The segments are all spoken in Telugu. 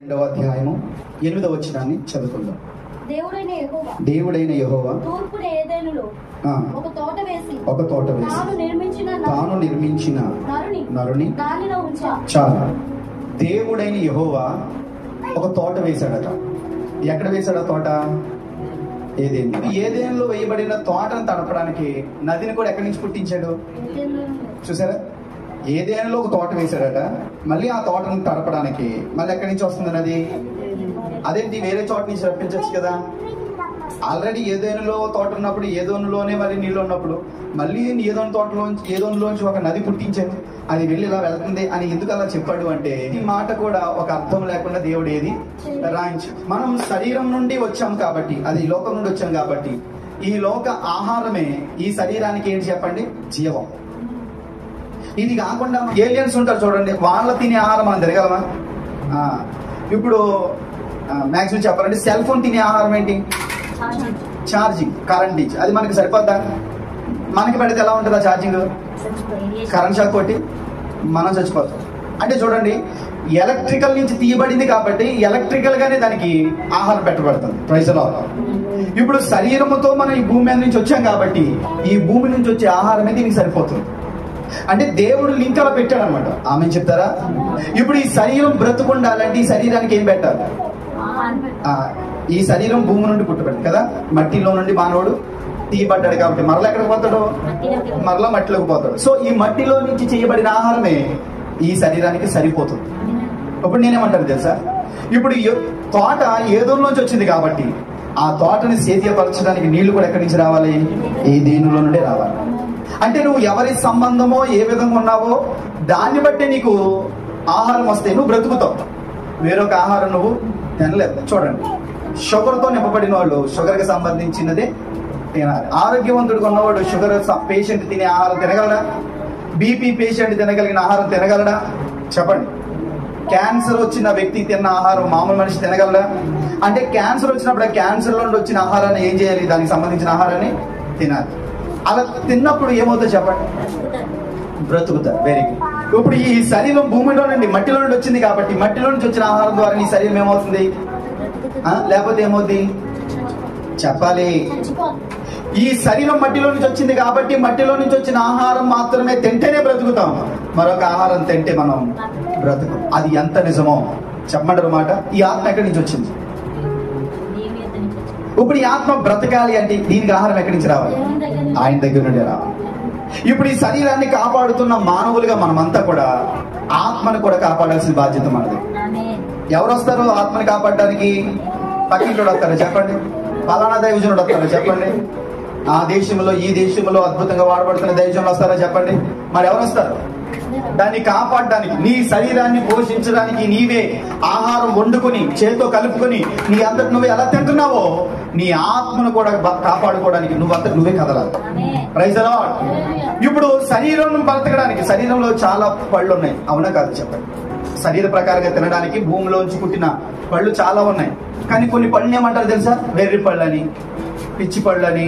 రెండవ అధ్యాయము 8వ వచనాన్ని చదువుకుందాం. దేవుడైన యెహోవా తూర్పున ఏదెనులో ఒక తోట వేసి తాను నిర్మించిన నరుని దానిలో ఉంచాడు. చాలు. దేవుడైన యెహోవా ఒక తోట వేశాడట. ఎక్కడ వేశాడు తోట? ఏదేను. ఏదేనులో వేయబడిన తోటను తడపడానికి నదిని కూడా ఎక్కడి నుంచి పుట్టించాడు చూసారా? ఏదేనులో ఒక తోట వేశాడట. మళ్ళీ ఆ తోటను తడపడానికి మళ్ళీ ఎక్కడి నుంచి వస్తుంది నది? అదేంటి, వేరే చోట నుంచి రప్పించవచ్చు కదా. ఆల్రెడీ ఏదేనులో తోట ఉన్నప్పుడు ఏదోనులోనే మరి నీళ్ళు ఉన్నప్పుడు మళ్ళీ ఏదోనులోంచి ఒక నది పుట్టించాడు. అది వెళ్ళి ఇలా వెళ్తుంది అని ఎందుకు అలా చెప్పాడు అంటే, ఈ మాట కూడా ఒక అర్థం లేకుండా దేవుడు ఏది రాయించాడు. మనం శరీరం నుండి వచ్చాం కాబట్టి, అది ఈ లోకం నుండి వచ్చాం కాబట్టి, ఈ లోక ఆహారమే ఈ శరీరానికి ఏంటి చెప్పండి? జీవం. ఇది కాకుండా ఏలియన్స్ ఉంటారు చూడండి, వాళ్ళ తినే ఆహారం మనం తిరగలమా? ఇప్పుడు మ్యాక్సిమం చెప్పాలంటే సెల్ ఫోన్ తినే ఆహారం ఏంటి? ఛార్జింగ్, కరెంట్ ఇచ్చి. అది మనకి సరిపోద్దా? మనకి పడితే ఎలా ఉంటుందా ఛార్జింగ్? కరెంట్ షాక్ కొట్టి మనం చచ్చిపోతాం. అంటే చూడండి, ఎలక్ట్రికల్ నుంచి తీయబడింది కాబట్టి ఎలక్ట్రికల్ గానే దానికి ఆహారం పెట్టబడుతుంది. Praise the lord. ఇప్పుడు శరీరముతో మనం ఈ భూమి మీద నుంచి వచ్చాం కాబట్టి ఈ భూమి నుంచి వచ్చే ఆహారమే దీనికి సరిపోతుంది. అంటే దేవుడు లింక్ అలా పెట్టాడు అనమాట. ఆమె చెప్తారా? ఇప్పుడు ఈ శరీరం బ్రతుకుండాలంటే ఈ శరీరానికి ఏం పెట్టాలి? ఈ శరీరం భూమి నుండి పుట్టబడి కదా, మట్టిలో నుండి మానవుడు తీయబడ్డాడు కాబట్టి మరలా ఎక్కడికి పోతాడు? మరలా మట్టిలోకి పోతాడు. సో ఈ మట్టిలో నుంచి చేయబడిన ఆహారమే ఈ శరీరానికి సరిపోతుంది. ఇప్పుడు నేనేమంటాను తెలుసా? ఇప్పుడు తోట ఏదోలోంచి వచ్చింది కాబట్టి ఆ తోటని సేద్యపరచడానికి నీళ్లు కూడా ఎక్కడి నుంచి రావాలి? ఈ దేనిలో నుండే రావాలి. అంటే నువ్వు ఎవరి సంబంధమో ఏ విధంగా ఉన్నావో దాన్ని బట్టి నీకు ఆహారం వస్తే నువ్వు బ్రతుకుతావు. వేరొక ఆహారం నువ్వు తినలేదు. చూడండి, షుగర్తో నింపబడిన వాళ్ళు షుగర్కి సంబంధించినదే తినాలి. ఆరోగ్యవంతుడిగా ఉన్నవాడు షుగర్ పేషెంట్ తినే ఆహారం తినగలడా? బీపీ పేషెంట్ తినగలిగిన ఆహారం తినగలడా? చెప్పండి. క్యాన్సర్ వచ్చిన వ్యక్తి తిన్న ఆహారం మామూలు మనిషి తినగలడా? అంటే క్యాన్సర్ వచ్చినప్పుడు క్యాన్సర్ నుండి వచ్చిన ఆహారాన్ని ఏం చేయాలి? దానికి సంబంధించిన ఆహారాన్ని తినాలి. అలా తిన్నప్పుడు ఏమవుతుందో చెప్పండి? బ్రతుకుతా. Very good. ఇప్పుడు ఈ శరీరం భూమిలో నుండి మట్టిలో నుండి వచ్చింది కాబట్టి మట్టిలో నుంచి వచ్చిన ఆహారం ద్వారా నీ శరీరం ఏమవుతుంది? లేకపోతే ఏమవుతుంది చెప్పాలి? ఈ శరీరం మట్టిలో నుంచి వచ్చింది కాబట్టి మట్టిలో నుంచి వచ్చిన ఆహారం మాత్రమే తింటేనే బ్రతుకుతాం. మరొక ఆహారం తింటే మనం బ్రతుకు. అది ఎంత నిజమో చెప్పమంటారు మాట. ఈ ఆత్మ ఎక్కడి నుంచి వచ్చింది? ఇప్పుడు ఈ ఆత్మ బ్రతకాలి అంటే దీనికి ఆహారం ఎక్కడి నుంచి రావాలి? ఆయన దగ్గర నుండి రావాలి. ఇప్పుడు ఈ శరీరాన్ని కాపాడుతున్న మానవులుగా మనమంతా కూడా ఆత్మను కూడా కాపాడాల్సిన బాధ్యత మనది. ఎవరు వస్తారు ఆత్మని కాపాడడానికి? పక్కింటోడు వస్తారా చెప్పండి? పలానా దైవజనుడు వస్తారా చెప్పండి? ఆ దేశంలో ఈ దేశంలో అద్భుతంగా వాడబడుతున్న దైవజనులు వస్తారా చెప్పండి? మరి ఎవరు వస్తారు దాన్ని కాపాడడానికి? నీ శరీరాన్ని పోషించడానికి నీవే ఆహారం వండుకొని చేతితో కలుపుకొని నీ అంతటి నువ్వే ఎలా తింటున్నావో నీ ఆత్మను కూడా కాపాడుకోవడానికి నువ్వే కదలాలి. Praise the lord. ఇప్పుడు శరీరం బ్రతకడానికి శరీరంలో చాలా పళ్ళు ఉన్నాయి, అవునా కాదు చెప్పండి? శరీర ప్రకారంగా తినడానికి భూమిలోంచి పుట్టిన పళ్ళు చాలా ఉన్నాయి. కానీ కొన్ని పళ్ళు ఏమంటారు తెలుసా? వెర్రి పళ్ళని, పిచ్చి పళ్ళని,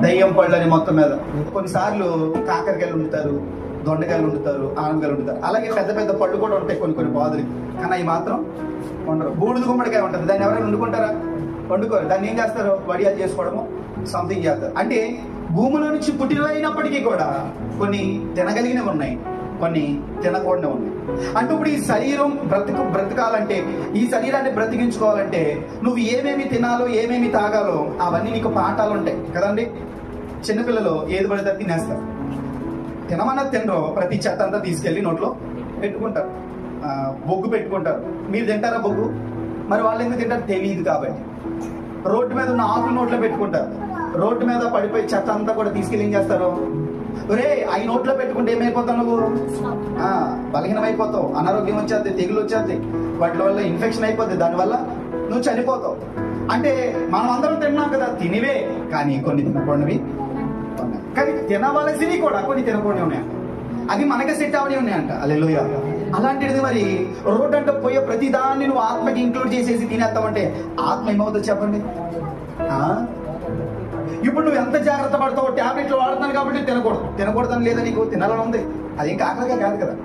దయ్యం పళ్ళని, మొత్తం మీద. కొన్నిసార్లు కాకరకాయలు వండుతారు, దొండకాయలు వండుతారు, ఆనకాయలు వండుతారు. అలాగే పెద్ద పెద్ద పళ్ళు కూడా ఉంటాయి కొన్ని బాధలు. కానీ అవి మాత్రం వండరు. బూడిద గుమ్మడికాయ ఉంటుంది, దాన్ని ఎవరైనా వండుకుంటారా? వండుకోరు. దాన్ని ఏం చేస్తారు? వడియాలు చేసుకోవడము, సంథింగ్ చేస్తారు. అంటే భూమిలో నుంచి పుట్టినైనప్పటికీ కూడా కొన్ని తినగలిగినవి ఉన్నాయి, కొన్ని తినకూడనే ఉన్నాయి. అంటే ఇప్పుడు ఈ శరీరం బ్రతకాలంటే, ఈ శరీరాన్ని బ్రతికించుకోవాలంటే నువ్వు ఏమేమి తినాలో ఏమేమి తాగాలో అవన్నీ నీకు పాఠాలు ఉంటాయి కదండి. చిన్నపిల్లలు ఏది పడితే తినేస్తారు. తినమన్నది తినరు, ప్రతి చెత్త అంతా తీసుకెళ్లి నోట్లో పెట్టుకుంటారు, బొగ్గు పెట్టుకుంటారు. మీరు తింటారా బొగ్గు? మరి వాళ్ళు ఎందుకు తింటారు? తెలియదు కాబట్టి. రోడ్డు మీద ఉన్న ఆకులు నోట్లో పెట్టుకుంటారు. రోడ్డు మీద పడిపోయి చెత్త అంతా కూడా తీసుకెళ్ళి ఏం చేస్తారు? ఒరే, అవి నోట్లో పెట్టుకుంటే ఏమైపోతావు నువ్వు? బలహీనం అయిపోతావు, అనారోగ్యం వచ్చేది, తెగులు వచ్చేది, వాటి వల్ల ఇన్ఫెక్షన్ అయిపోద్ది, దానివల్ల నువ్వు చనిపోతావు. అంటే మనం అందరం తిన్నాం కదా, తినివే. కానీ కొన్ని తినకూడనివి ఉన్నాయి, కానీ తినవలసినవి కూడా కొన్ని తినకూడని ఉన్నాయి. అది మనకే సెట్ అవని ఉన్నాయంట. హల్లెలూయా. అలాంటిది మరి రోడ్ అంటే పోయే ప్రతి దాన్ని నువ్వు ఆత్మకి ఇంక్లూడ్ చేసేసి తినేస్తావంటే ఆత్మ ఏమవుతుందో చెప్పండి? ఇప్పుడు నువ్వు ఎంత జాగ్రత్త పడతావు? టాబ్లెట్లు వాడుతున్నాను కాబట్టి తినకూడదని లేదా నీకు? తినాలని ఉంది. అదేం కాకరకాయ కాదు కదా.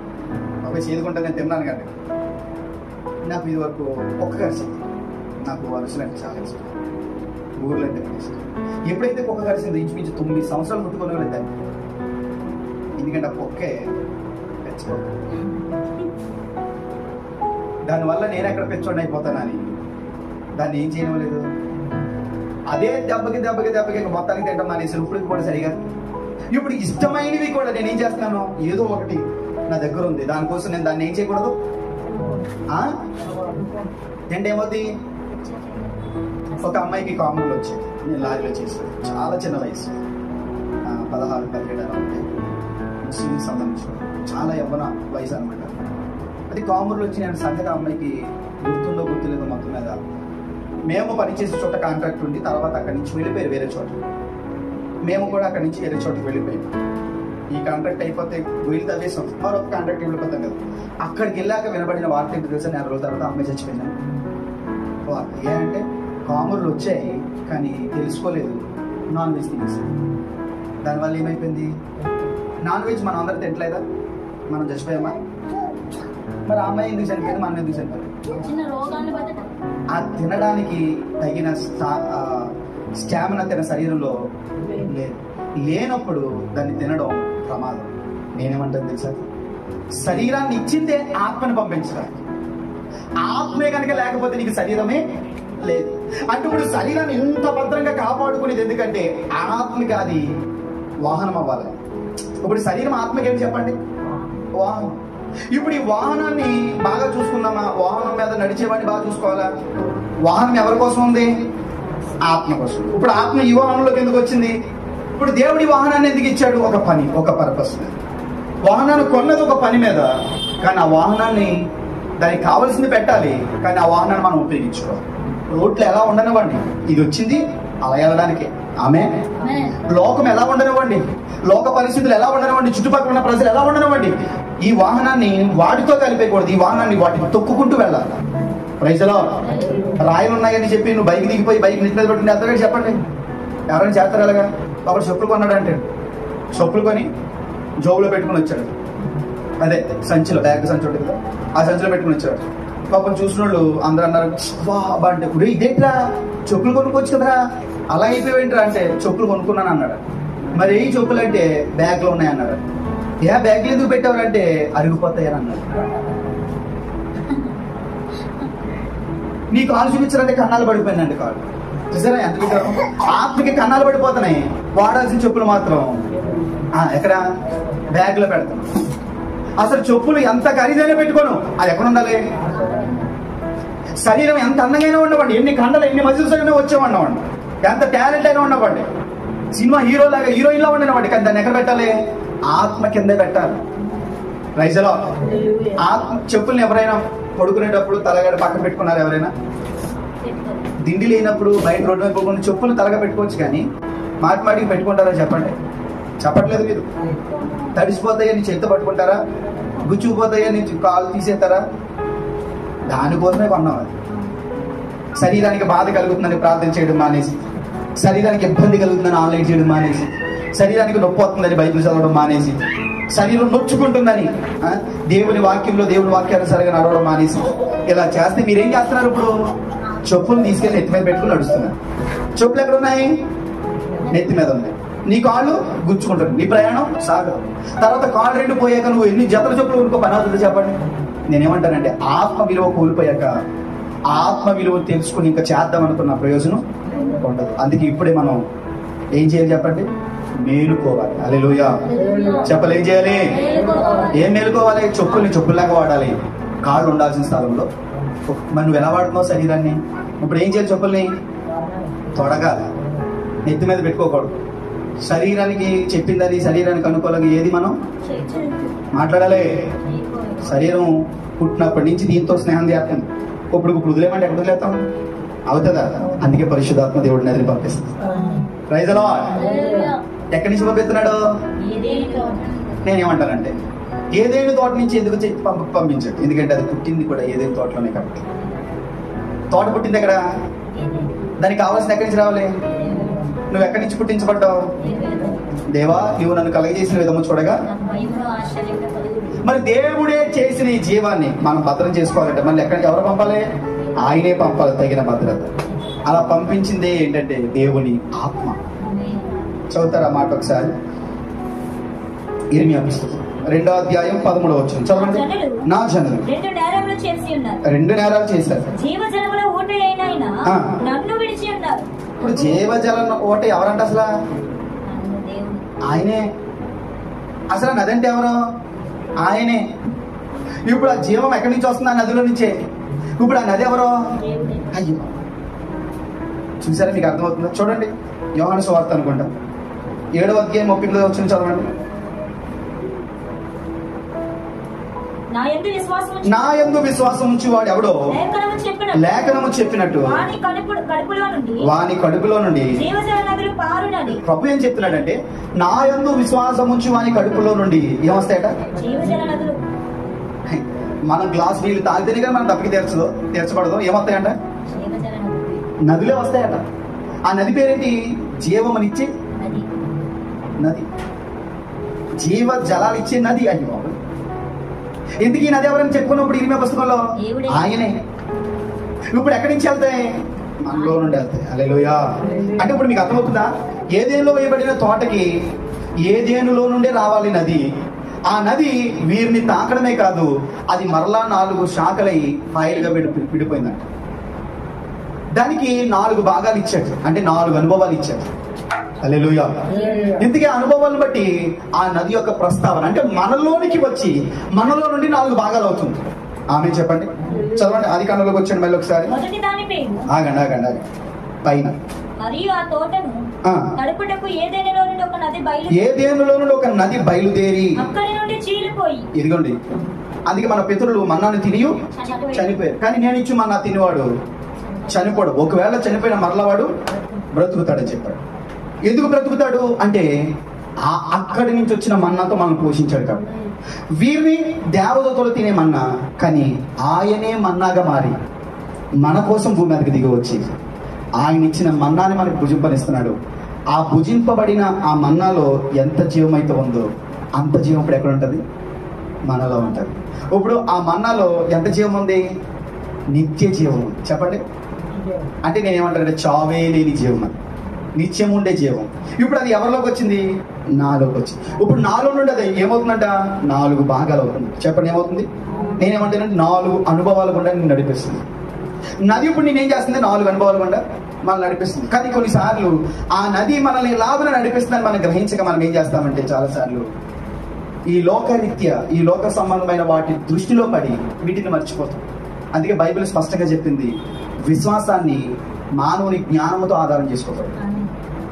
ఒక చేదుకుంటా నేను తిన్నాను కానీ నాకు ఇది వరకు ఒక్క కరిచింది. నాకు వరుసలు అంటే చాలా ఇష్టం, ఊర్లు అంటే ఇష్టం. ఎప్పుడైతే కుక్క కరిచిందో ఇంచుమించు 9 సంవత్సరాలు ముట్టుకొని వెళ్ళాను. ఎందుకంటే ఆ కుక్కే పెంచుకోవాలి. దానివల్ల నేను ఎక్కడ పెంచోండి అయిపోతానని దాన్ని ఏం చేయడం లేదు. అదే దెబ్బకి మొత్తానికి తింటాం మానేసి ఇప్పుడు కూడా సరిగా. ఇప్పుడు ఇష్టమైనవి కూడా నేను ఏం చేస్తున్నాను, ఏదో ఒకటి నా దగ్గర ఉంది, దానికోసం నేను దాన్ని ఏం చేయకూడదు. అంటే ఏమవుతుంది, ఒక అమ్మాయికి కామన్లు వచ్చేది, నేను లారీలో చేసాను. చాలా చిన్న వయసు, 16-17 అలా ఉంటాయి. ముస్లిం సంబంధించిన చాలా యవ్వన వయసు అనమాట. అది కామన్లు వచ్చి నేను సంగతి అమ్మాయికి గుర్తుందో గుర్తులేదో మొత్తం మీద మేము పనిచేసే చోట కాంట్రాక్ట్ ఉంది. తర్వాత అక్కడి నుంచి వెళ్ళిపోయారు వేరే చోట, మేము కూడా అక్కడి నుంచి వేరే చోటకి వెళ్ళిపోయాం. ఈ కాంట్రాక్ట్ అయిపోతే వీళ్ళు తవ్వేసాం, మరొక కాంట్రాక్ట్ వెళ్ళిపోతాం కదా. అక్కడికి వెళ్ళాక వినబడిన వార్త ఏంటి తెలుసా, 4 రోజుల తర్వాత అమ్మాయి చచ్చిపోయిందని వార్త. ఏంటంటే కామర్లు వచ్చాయి కానీ తెలుసుకోలేదు, నాన్ వెజ్ తినేసాం. దానివల్ల ఏమైపోయింది, నాన్ వెజ్ మనం అందరూ తింటలేదా, మనం చచ్చిపోయామా? మరి ఆ అమ్మాయి ఎందుకు చనిపోయింది, మనం ఎందుకు చనిపోయింది? ఆ తినడానికి తగిన స్టామినా తన శరీరంలో లేనప్పుడు దాన్ని తినడం ప్రమాదం. నేనేమంటాను తెలుసా, శరీరాన్ని ఇచ్చిందే ఆత్మని పంపించడానికి. ఆత్మే కనుక లేకపోతే నీకు శరీరమే లేదు. అంటే ఇప్పుడు శరీరాన్ని ఇంత భద్రంగా కాపాడుకునేది ఎందుకంటే ఆత్మకి అది వాహనం అవ్వాలి. ఇప్పుడు శరీరం ఆత్మకి ఏమి చెప్పండి, వాహనం. ఇప్పుడు ఈ వాహనాన్ని బాగా చూసుకున్నామా, వాహనం మీద నడిచేవాడిని బాగా చూసుకోవాలా. వాహనం ఎవరి కోసం ఉంది, ఆత్మ కోసం. ఇప్పుడు ఆత్మ ఈ వాహనంలోకి ఎందుకు వచ్చింది, ఇప్పుడు దేవుడి వాహనాన్ని ఎందుకు ఇచ్చాడు, ఒక పని, ఒక పర్పస్ మీద. వాహనాన్ని కొన్నది ఒక పని మీద, కానీ ఆ వాహనాన్ని దానికి కావాల్సింది పెట్టాలి, కానీ ఆ వాహనాన్ని మనం ఉపయోగించుకోవాలి. రోడ్లు ఎలా ఉండనివ్వండి, ఇది వచ్చింది అలా వెళ్ళడానికి. ఆమె లోకం ఎలా ఉండనివ్వండి, లోక పరిస్థితులు ఎలా ఉండనివ్వండి, చుట్టుపక్కల ఉన్న ప్రజలు ఎలా ఉండనివ్వండి, ఈ వాహనాన్ని వాటితో కలిపేయకూడదు. ఈ వాహనాన్ని వాటిని తొక్కుకుంటూ వెళ్ళాలి. ప్రైజ్లో రాయలు ఉన్నాయని చెప్పి నువ్వు బైక్ దిగిపోయి బైక్ నిద్ర పెట్టుకుని ఎంతగా చెప్పండి, ఎవరైనా చేస్తారు అలాగా. ఒకటి చెప్పులు కొన్నాడు అంటే చెప్పులు కొని జోబులో పెట్టుకుని వచ్చాడు, అదే సంచిలో, బ్యాగ్ సంచి ఉంటుంది కదా, ఆ సంచిలో పెట్టుకుని వచ్చాడు. పాపం చూసిన వాళ్ళు అందరూ అన్నారు, వా బా అంటే ఇప్పుడు ఇదేంట్రా చెప్పులు కొనుక్కోవచ్చు కదరా, అలా అయిపోయింట్రా అంటే చెప్పులు కొనుక్కున్నాను అన్నాడు. మరి ఏ చెప్పులు అంటే బ్యాగ్ లో ఉన్నాయి అన్నాడు. ఏ బ్యాగ్లు ఎందుకు పెట్టారంటే అరిగిపోతాయని అన్నాడు. నీ కాలు చూపించారంటే కన్నాలు పడిపోయిందండి కాలు. చూసారా ఎంత విచారం, ఆత్మకి కన్నాలు పడిపోతున్నాయి, వాడాల్సిన చెప్పులు మాత్రం ఎక్కడ బ్యాగ్ లో పెడతాం. అసలు చెప్పులు ఎంత ఖరీదైనా పెట్టుకోను, అది ఎక్కడ ఉండాలి. శరీరం ఎంత అందంగా ఉండవండి, ఎన్ని కండలు ఎన్ని మజిల్స్ అయినా వచ్చేవాడినవ్వండి, ఎంత టాలెంట్ అయినా ఉండవండి, సినిమా హీరో లాగా హీరోయిన్ లా ఉండనివ్వండి, కానీ దాన్ని ఎక్కడ పెట్టాలి, ఆత్మ కిందే పెట్టాలి. రైజలో ఆత్మ చెప్పుల్ని ఎవరైనా పడుకునేటప్పుడు తలగడ పక్కన పెట్టుకున్నారు ఎవరైనా? దిండి లేనప్పుడు బయట రోడ్డు మీద పోకుండా చెప్పులు తలగా పెట్టుకోవచ్చు, కానీ మాటికి పెట్టుకుంటారా చెప్పండి? చెప్పట్లేదు. మీరు తడిసిపోతాయా నీ చేత్తో పట్టుకుంటారా, గుచ్చుకుపోతాయా నీ కాలు తీసేస్తారా? దానికోసమే కొన్నాం. అది శరీరానికి బాధ కలుగుతుందని ప్రార్థన చేయడం మానేసి, శరీరానికి ఇబ్బంది కలుగుతుందని ఆన్లైన్ చేయడం మానేసి, శరీరానికి నొప్పి వస్తుందని బైబిల్ చదవడం మానేసి, శరీరం నొచ్చుకుంటుందని దేవుని వాక్యంలో దేవుని వాక్యానుసారంగా నడవడం మానేసి ఇలా చేస్తే మీరేం చేస్తున్నారు? ఇప్పుడు చెప్పులు తీసుకెళ్ళి నెత్తి మీద పెట్టుకుని నడుస్తున్నారు. చెప్పులు ఎక్కడ ఉన్నాయి? నెత్తి మీద ఉన్నాయి. నీ కాళ్ళు గుచ్చుకుంటుంది, నీ ప్రయాణం సాగదు. తర్వాత కాళ్ళు 2 పోయాక నువ్వు ఎన్ని జతల చెప్పులు ఉనుకో పని అవుతుంది చెప్పండి? నేనేమంటానంటే ఆత్మ విలువ కోల్పోయాక ఆత్మ విలువ తెలుసుకుని ఇంకా చేద్దాం అనుకున్న ప్రయోజనం ఉండదు. అందుకే ఇప్పుడే మనం ఏం చేయాలి చెప్పండి? మేలుకోవాలి. హల్లెలూయా చెప్పాలి. ఏం చేయాలి? ఏం మేలుకోవాలి? చెప్పుల్ని చెప్పుల్లాగా వాడాలి. కాళ్ళు ఉండాల్సిన స్థలంలో. మరి నువ్వు ఎలా వాడుతున్నావు శరీరాన్ని? ఇప్పుడు ఏం చేయాలి? చెప్పుల్ని తొడగాలి, నెత్తి మీద పెట్టుకోకూడదు. శరీరానికి చెప్పిందని శరీరానికి అనుకూలంగా ఏది మనం మాట్లాడాలి. శరీరం పుట్టినప్పటి నుంచి దీంతో స్నేహం చేస్తాం. ఇప్పుడు వదిలేమంటే ఎక్కడ వదిలేస్తాం? అవుతుందా? అందుకే పరిశుద్ధాత్మ దేవుడి నదిని పంపిస్తుంది. Praise the Lord. ఎక్కడి నుంచి పంపిస్తున్నాడు? నేనేమంటానంటే ఏదేను తోట నుంచి ఎందుకు పంపించాడు? ఎందుకంటే అది పుట్టింది కూడా ఏదేను తోటలోనే కాబట్టి. తోట పుట్టింది ఎక్కడ? దానికి కావాల్సిన ఎక్కడి నుంచి రావాలి? నువ్వు ఎక్కడి నుంచి పుట్టించబడ్డావు? దేవా, నువ్వు నన్ను కలగజేసిన విధము చూడగా మరి దేవుడే చేసిన ఈ జీవాన్ని మనం భద్రం చేసుకోవాలంటే మళ్ళీ ఎక్కడికి ఎవరు పంపాలి? ఆయనే పంపాలి తగిన భద్రత. అలా పంపించిందే ఏంటంటే దేవుని ఆత్మ. చదువుతారా మాట ఒకసారి? ఇర్మియా పుస్తకం 2వ అధ్యాయం 13వ వచనం చదవండి. నా జనులు 2 నేరాలు చేశారు. ఇప్పుడు జీవజల ఓట ఎవరంట? అసలు ఆయనే. అసలు నది అంటే ఎవరు? ఆయనే. ఇప్పుడు ఆ జీవం ఎక్కడి నుంచి వస్తుంది? ఆ నదిలో నుంచే. ఇప్పుడు ఆ నది ఎవరు? అయ్యో, చూసారా? మీకు అర్థమవుతుందా? చూడండి, యోహాను సువార్త అనుకుంటా 7వ అధ్యాయం 39వ వచనం చదవండి. నా యందు విశ్వాసం ఉంచి వాడు ఎవడో లేఖనము చెప్పినట్టు వాని కడుపులో నుండి. ప్రభు ఏం చెప్తున్నాడంటే, నా యందు విశ్వాసం ఉంచి వాని కడుపులో నుండి ఏమొస్తాయట? మనం గ్లాస్ నీళ్ళు తాగితేనే కానీ మనం తప్పికి తీర్చబడదు. ఏమొస్తాయంట? నదులే వస్తాయట. ఆ నది పేరేంటి? జీవమనిచ్చే నది, జీవ జలాలు ఇచ్చే నది. అయ్యో, ఎందుకు ఈ నది ఎవరని చెప్పుకున్నప్పుడు ఇరిమియా పుస్తకంలో ఆయనే. ఇప్పుడు ఎక్కడి నుంచి వెళ్తాయి? మనలో నుండి వెళ్తాయి. హల్లెలూయా. అంటే ఇప్పుడు మీకు అర్థమవుతుందా? ఏదేనులో వేయబడిన తోటకి ఏదేనులో నుండే రావాలి నది. ఆ నది వీరిని తాకడమే కాదు, అది మరలా 4 శాఖలై ఫైల్గా విడిపోయిందంట. దానికి 4 భాగాలు ఇచ్చాడు, అంటే 4 అనుభవాలు ఇచ్చాడు. హల్లెలూయా. ఇందుకే అనుభవాలను బట్టి ఆ నది యొక్క ప్రస్తావన అంటే మనలోనికి వచ్చి మనలో నుండి 4 భాగాలు అవుతుంది. ఆమె చెప్పండి, చదవండి. ఆది కాండంలోకి వచ్చాడు మళ్ళీ ఒకసారి. ఆగండి. పైన ఏదేనులో నుండి ఒక నది బయలుదేరి ఇదిగోండి. అందుకే మన పితరులు మన్నాను తిని చనిపోయారు, కానీ నేను ఇచ్చి మన్నా తినివాడు చనిపోడు. ఒకవేళ చనిపోయిన మరలవాడు బ్రతుకుతాడని చెప్పాడు. ఎందుకు బ్రతుకుతాడు అంటే అక్కడి నుంచి వచ్చిన మన్నాతో మనం పోషించాడు కాబట్టి. వీరిని దేవదూతలు తినే మన్నా, కానీ ఆయనే మన్నాగా మారి మన కోసం భూమి మీదకి దిగి వచ్చి ఆయన ఇచ్చిన మన్నాని మనకు భుజింపనిస్తున్నాడు. ఆ భుజింపబడిన ఆ మన్నాలో ఎంత జీవం అయితే ఉందో అంత జీవం ఇప్పుడు ఎక్కడ ఉంటుంది? మనలో ఉంటుంది. ఇప్పుడు ఆ మన్నాలో ఎంత జీవం ఉంది? నిత్య జీవం. చెప్పండి. అంటే నేనేమంటానంటే చావే లేని జీవం, నిత్యం ఉండే జీవం. ఇప్పుడు అది ఎవరిలోకి వచ్చింది? నాలోకి వచ్చింది. ఇప్పుడు నాలో నుండి అది ఏమవుతుందంట? 4 భాగాలు అవుతుంది. చెప్పండి ఏమవుతుంది? నేనేమంటానంటే 4 అనుభవాలు గుండా నేను నడిపిస్తుంది నది. ఇప్పుడు నేనేం చేస్తుంది? 4 అనుభవాలు గుండా మనల్ని నడిపిస్తుంది. కానీ కొన్నిసార్లు ఆ నది మనల్ని లాభన నడిపిస్తుందని మనం గ్రహించక మనం ఏం చేస్తామంటే చాలాసార్లు ఈ లోకరీత్యా ఈ లోక సంబంధమైన వాటి దృష్టిలో పడి వీటిని మర్చిపోతాం. అందుకే బైబిల్ స్పష్టంగా చెప్పింది, విశ్వాసాన్ని మానవుని జ్ఞానంతో ఆధారం చేసుకోవాలి.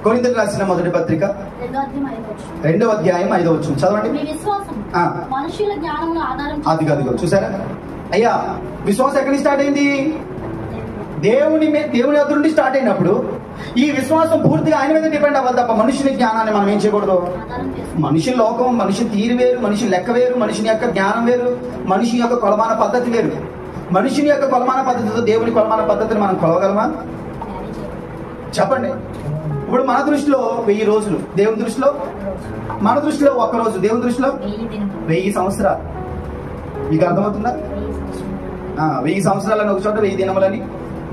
కొరింథీయులకు రాసిన మొదటి పత్రిక 2వ అధ్యాయం 5వ వచనం చదవండి. అదిగో చూసారా అయ్యా, విశ్వాసం ఎక్కడి స్టార్ట్ అయింది? దేవుని వద్ద నుండి స్టార్ట్ అయినప్పుడు ఈ విశ్వాసం పూర్తిగా ఆయన మీద డిపెండ్ అవ్వాలి తప్ప మనుషుని జ్ఞానాన్ని మనం ఏం చేయకూడదు. మనిషి లోకం, మనిషి తీరు వేరు, మనిషి లెక్క వేరు, మనిషిని యొక్క జ్ఞానం వేరు, మనిషి యొక్క కొలమాన పద్ధతి వేరు. మనిషిని యొక్క కొలమాన పద్ధతితో దేవుని కొలమాన పద్ధతిని మనం కొలవగలమా? చెప్పండి. ఇప్పుడు మన దృష్టిలో 1000 రోజులు, దేవుని దృష్టిలో మన దృష్టిలో 1 రోజు, దేవుని దృష్టిలో 1000 సంవత్సరాలు. మీకు అర్థమవుతుందా? 1000 సంవత్సరాలని ఒక చోట, 1000 దినములని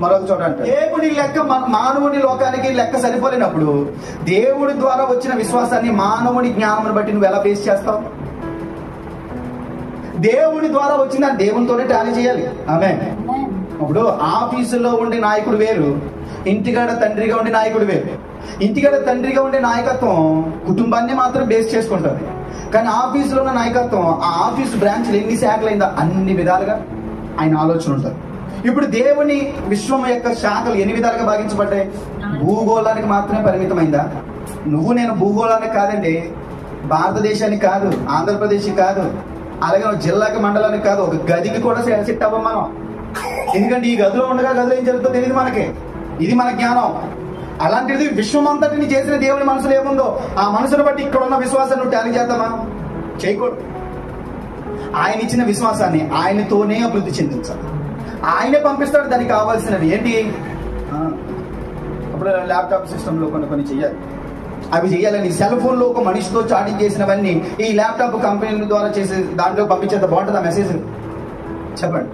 మరొక చోట అంటారు. దేవుడి లెక్క మానవుని లోకానికి లెక్క సరిపోలేనప్పుడు దేవుడి ద్వారా వచ్చిన విశ్వాసాన్ని మానవుని జ్ఞానం బట్టి నువ్వు ఎలా బేస్ చేస్తావు? దేవుడి ద్వారా వచ్చిన దేవునితోనే టాలీ చేయాలి. ఆమె ఇప్పుడు ఆఫీసులో ఉండే నాయకుడు వేరు, ఇంటికాడ తండ్రిగా ఉండే నాయకుడు వేరు. ఇంటికాడ తండ్రిగా ఉండే నాయకత్వం కుటుంబాన్ని మాత్రం బేస్ చేసుకుంటుంది. కానీ ఆఫీసులో ఉన్న నాయకత్వం ఆ ఆఫీసు బ్రాంచ్లు ఎన్ని శాఖలైందో అన్ని విధాలుగా ఆయన ఆలోచన ఉంటుంది. ఇప్పుడు దేవుని విశ్వం యొక్క శాఖలు ఎన్ని విధాలుగా భాగించబడ్డాయి? భూగోళానికి మాత్రమే పరిమితమైందా? నువ్వు నేను భూగోళానికి కాదండి, భారతదేశానికి కాదు, ఆంధ్రప్రదేశ్కి కాదు, అలాగే జిల్లాకి మండలానికి కాదు, ఒక గదికి కూడా సెట్ అవ్వం మనం. ఎందుకంటే ఈ గదిలో ఉండగా గదిలో ఏం జరుగుతుందో తెలియదు మనకి. ఇది మన జ్ఞానం. అలాంటిది విశ్వం అంతటిని చేసిన దేవుని మనసులో ఏముందో ఆ మనసును బట్టి ఇక్కడ ఉన్న విశ్వాసాన్ని నువ్వు టాలీ చేద్దామా? చేయకూడదు. ఆయన ఇచ్చిన విశ్వాసాన్ని ఆయనతోనే అభివృద్ధి చెందించాలి. ఆయనే పంపిస్తాడు దానికి కావాల్సినవి ఏంటి. అప్పుడు ల్యాప్టాప్ సిస్టంలో కొన్ని చెయ్యాలి. అవి చేయాలని సెల్ ఫోన్ లో ఒక మనిషితో చాటింగ్ చేసినవన్నీ ఈ ల్యాప్టాప్ కంపెనీల ద్వారా చేసే దాంట్లో పంపించేంత బాగుంటుంది ఆ మెసేజ్. చెప్పండి.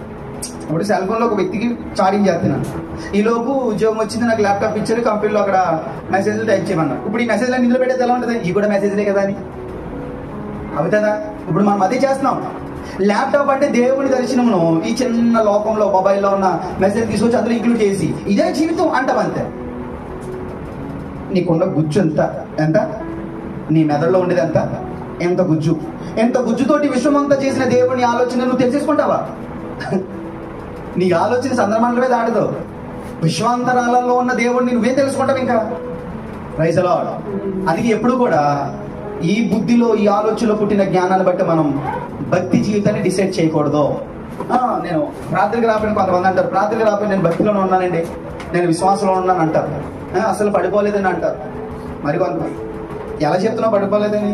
ఇప్పుడు సెల్ ఫోన్ లో ఒక వ్యక్తికి చాటింగ్ చేస్తున్నాను, ఈ లోపు ఉద్యోగం వచ్చింది, నాకు ల్యాప్టాప్ ఇచ్చారు, కంపెనీలో అక్కడ మెసేజ్లు టైప్ చేయమన్నారు. ఇప్పుడు ఈ మెసేజ్ ఇందులో పెట్టేది ఎలా ఉంటుంది? ఈ కూడా మెసేజ్లే కదా అని అవుతుందా? ఇప్పుడు మనం అదే చేస్తున్నాం. ల్యాప్టాప్ అంటే దేవుని దర్శనమును ఈ చిన్న లోకంలో మొబైల్లో ఉన్న మెసేజ్ తీసుకొచ్చి అందులో ఇంక్లూడ్ చేసి ఇదే జీవితం అంటాం అంతే. నీకున్న గుజ్జు ఎంత నీ మెదడులో ఉండేది ఎంత గుజ్జుతోటి విశ్వం అంతా చేసిన దేవుని ఆలోచన నువ్వు తెలిసేసుకుంటావా? నీ ఆలోచన సందర్భంలోనే దాటదు. విశ్వాంతరాలలో ఉన్న దేవుడిని నువ్వేం తెలుసుకుంటావు ఇంకా? Praise the Lord. అందుకే ఎప్పుడు కూడా ఈ బుద్ధిలో ఈ ఆలోచనలో పుట్టిన జ్ఞానాన్ని బట్టి మనం భక్తి జీవితాన్ని డిసైడ్ చేయకూడదు. నేను ప్రార్థనకి రాకపోయిన కొంతమంది అంటారు, ప్రార్థనకి రాకపోయిన నేను భక్తిలోనే ఉన్నానండి, నేను విశ్వాసంలో ఉన్నాను అంటారు. అసలు పడిపోలేదని అంటారు. మరి కొంతమంది ఎలా చెప్తున్నావు పడిపోలేదని?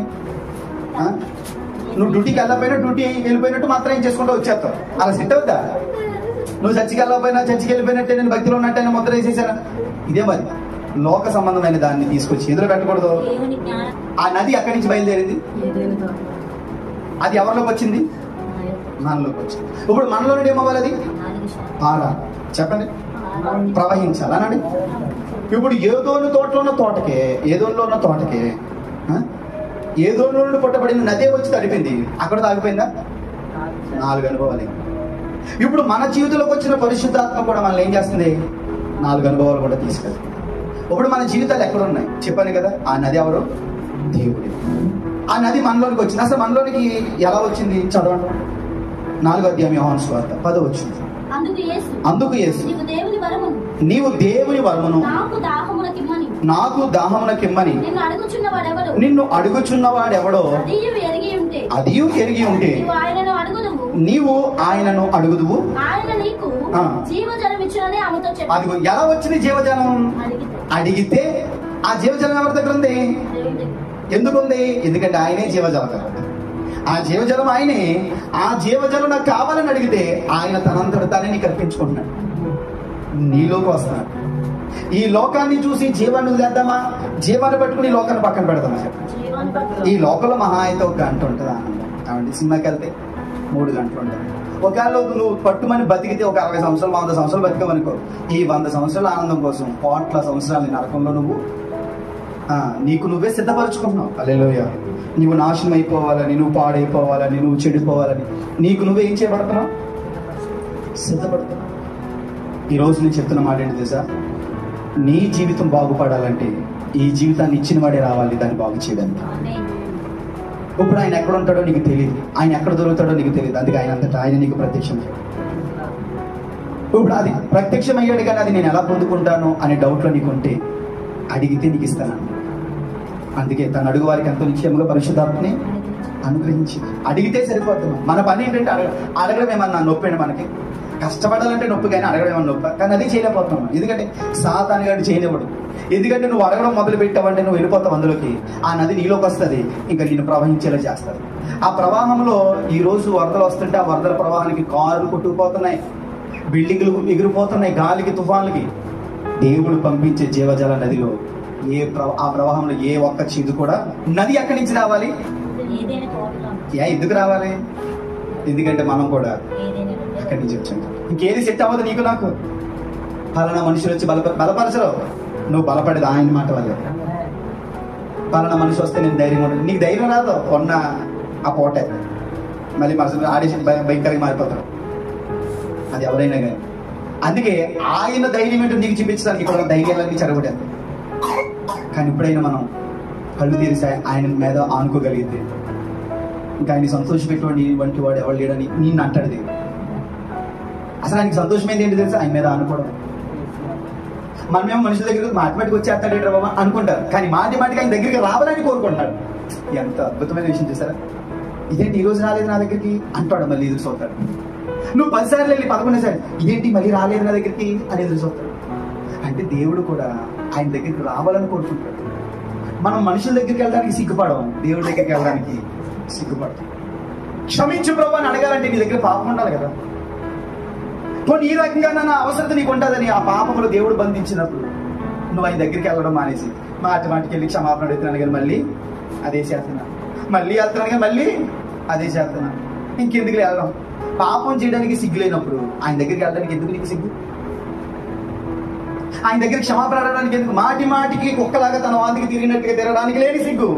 నువ్వు డ్యూటీకి వెళ్ళకపోయినా డ్యూటీ వెళ్ళిపోయినట్టు మాత్రం ఏం చేసుకుంటూ వచ్చేస్తావు. అలా సెట్ అవుతా? నువ్వు చర్చికి వెళ్ళకపోయినా చర్చికి వెళ్ళిపోయినట్టే నేను భక్తిలో ఉన్నట్టు ముద్ర వేసేసాను. ఇదే మరి లోక సంబంధమైన దాన్ని తీసుకొచ్చి ఎదురు పెట్టకూడదు. ఆ నది అక్కడి నుంచి బయలుదేరింది, అది ఎవరిలోకి వచ్చింది? మనలోకి వచ్చింది. ఇప్పుడు మనలో నుండి ఏమవ్వాలి? అది పారా, చెప్పండి, ప్రవహించాలనండి. ఇప్పుడు ఏదోను తోటలో ఉన్న తోటకే, ఏదోలో ఉన్న తోటకే ఏదోలో నుండి పుట్టబడిన నదే వచ్చి తడిపింది. అక్కడ తాగిపోయిందా? 4 అనుభవాలు. ఇప్పుడు మన జీవితంలోకి వచ్చిన పరిశుద్ధాత్మ కూడా మనల్ని ఏం చేస్తుంది? 4 అనుభవాలు కూడా తీసుకెళ్తుంది. ఇప్పుడు మన జీవితాలు ఎక్కడ ఉన్నాయి చెప్పాను కదా. ఆ నది ఎవరు? దేవుడి. ఆ నది మనలోనికి వచ్చింది. అసలు మనలోనికి ఎలా వచ్చింది? చదవండి. 4వ అధ్యాయం యోహాను సువార్త 10వ వచనం. అందుకు యేసు నీవు దేవుని వరమును నాకు దాహమునకిమ్మని నిన్ను అడుగుచున్నవాడెవడో అదియు ఎరిగి ఉంటే నీవు ఆయనను అడుగుదువు. అది ఎలా వచ్చింది జీవజలం? అడిగితే. ఆ జీవజలం ఎవరి దగ్గర ఉంది? ఎందుకు ఉంది? ఎందుకంటే ఆయనే జీవజలం కదా. ఆ జీవజలం ఆయనే. ఆ జీవజలం నాకు కావాలని అడిగితే ఆయన తనంతట తానే నీకు కల్పించుకుంటున్నాడు, నీలోకి వస్తున్నాడు. ఈ లోకాన్ని చూసి జీవాన్ని వదిలేద్దామా? జీవాన్ని పట్టుకుని ఈ లోకాన్ని పక్కన పెడదామా? ఈ లోకంలో మహా అయితే 1 గంట ఉంటుంది ఆనందం. కాబట్టి సినిమాకి వెళ్తే 3 గంటలు ఉంటుంది. ఒకవేళ నువ్వు పట్టుమని బతికితే ఒక 60 సంవత్సరాలు 100 సంవత్సరాలు బతికమనుకో, ఈ 100 సంవత్సరాల ఆనందం కోసం కోట్ల సంవత్సరాలు నరకంలో నీకు నువ్వే సిద్ధపరచుకుంటున్నావు. హల్లెలూయా. నువ్వు నాశనం అయిపోవాలని, నువ్వు పాడైపోవాలని, నువ్వు చెడిపోవాలని నీకు నువ్వే ఏం చేయబడుతున్నావు? సిద్ధపడుతున్నావు. ఈ రోజు నేను చెప్తున్న మాట ఏంటి తెలుసా? నీ జీవితం బాగుపడాలంటే ఈ జీవితాన్ని ఇచ్చిన వాడే రావాలి దాన్ని బాగు చేయడానికి. ఇప్పుడు ఆయన ఎక్కడ ఉంటాడో నీకు తెలియదు, ఆయన ఎక్కడ దొరుకుతాడో నీకు తెలియదు. అందుకే ఆయన అంతటా ఆయన నీకు ప్రత్యక్షం. ఇప్పుడు అది ప్రత్యక్షం అయ్యాడు కానీ అది నేను ఎలా పొందుకుంటాను అనే డౌట్లో నీకు ఉంటే అడిగితే నీకు ఇస్తాను. అందుకే తను అడుగు వారికి ఎంతో నిశ్చయముగా పరిశుద్ధాత్మని అనుగ్రహించి అడిగితే సరిపోతున్నాం. మన పని ఏంటంటే అడగడం ఏమన్నా నొప్పండి. మనకి కష్టపడాలంటే నొప్పి కానీ అడగడం ఏమన్నా నొప్పి. కానీ అది చేయలేకపోతున్నాం. ఎందుకంటే సాతాను గారు చేయలేవాడు. ఎందుకంటే నువ్వు అడగడం మొదలు పెట్టావంటే నువ్వు వెళ్ళిపోతావు అందులోకి. ఆ నది నీలోకి వస్తుంది, ఇంకా నేను ప్రవహించేలా చేస్తారు. ఆ ప్రవాహంలో ఈ రోజు వరదలు వస్తుంటే ఆ వరదల ప్రవాహానికి కార్లు కొట్టుకుపోతున్నాయి, బిల్డింగ్లు ఎగిరిపోతున్నాయి గాలికి, తుఫాన్లకి. దేవుడు పంపించే జీవజల నదిలో ఆ ప్రవాహంలో ఏ ఒక్క చీదు కూడా నది ఎక్కడి నుంచి రావాలి? ఎందుకు రావాలి? ఎందుకంటే మనం కూడా అక్కడి నుంచి వచ్చాం. ఇంకేది సెట్ అవ్వదు నీకు నాకు. పలానా మనుషులు వచ్చి బలపరచరు, నువ్వు బలపడేది ఆయన మాట వల్ల. పలానా మనిషి వస్తే నేను ధైర్యం ఉండదు, నీకు ధైర్యం రాదు. కొన్న ఆ పోటే మళ్ళీ మనసు ఆడేసి భయంకరంగా మారిపోతాడు. అది ఎవరైనా కానీ. అందుకే ఆయన ధైర్యం ఏంటో నీకు చూపించడానికి ఇక్కడ ధైర్యాలన్నీ చెరగొట్టాను. కానీ ఇప్పుడైనా మనం కళ్ళు తీరిసి ఆయన మీద ఆనుకోగలిగితే ఇంకా ఆయన సంతోషపెట్టుకోండి వంటి వాడు ఎవరు లేడని నిన్ను అంటాడు. అసలు ఆయనకి సంతోషమైంది ఏంటి తెలుసా? ఆయన మీద ఆనుకోవడం. మనమేమో మనుషుల దగ్గర మాటిమాటికి వచ్చేస్తాడు బాబా అనుకుంటారు, కానీ మాటిమాటికి ఆయన దగ్గరికి రావాలని కోరుకుంటున్నాడు. ఎంత అద్భుతమైన విషయం చేశారా? ఇదేంటి ఈ రోజు రాలేదు నా దగ్గరికి అంటాడు, మళ్ళీ ఎదురు చూస్తాడు. నువ్వు 10 సార్లు వెళ్ళి 11 సార్లు ఇదేంటి మళ్ళీ రాలేదు నా దగ్గరికి అని ఎదురు చూస్తాడు. అంటే దేవుడు కూడా ఆయన దగ్గరికి రావాలని కోరుకుంటాడు. మనం మనుషుల దగ్గరికి వెళ్ళడానికి సిగ్గుపడం, దేవుడి దగ్గరికి వెళ్ళడానికి సిగ్గుపడతాం. క్షమించు ప్రభు అని అడగాలంటే నీ దగ్గర పాపం ఉండాలి కదా. పోనీ ఈ రకంగా నా అవసరత నీకు ఉంటుందని ఆ పాపములు దేవుడు బంధించినప్పుడు నువ్వు ఆయన దగ్గరికి వెళ్ళడం మానేసి మాటికి వెళ్ళి క్షమాపణ అడుగుతున్నాను కానీ మళ్ళీ అదే చేస్తున్నాను, మళ్ళీ వెళ్తున్నాను కానీ మళ్ళీ అదే చేస్తున్నాను. ఇంకెందుకు వెళ్ళడం? పాపం చేయడానికి సిగ్గు లేనప్పుడు ఆయన దగ్గరికి వెళ్ళడానికి ఎందుకు నీకు సిగ్గు? ఆయన దగ్గర క్షమాపణ అడగడానికి ఎందుకు? మాటికి కుక్కలాగా తన వాంతికి తిరిగినట్టుగా తిరగడానికి లేని సిగ్గు.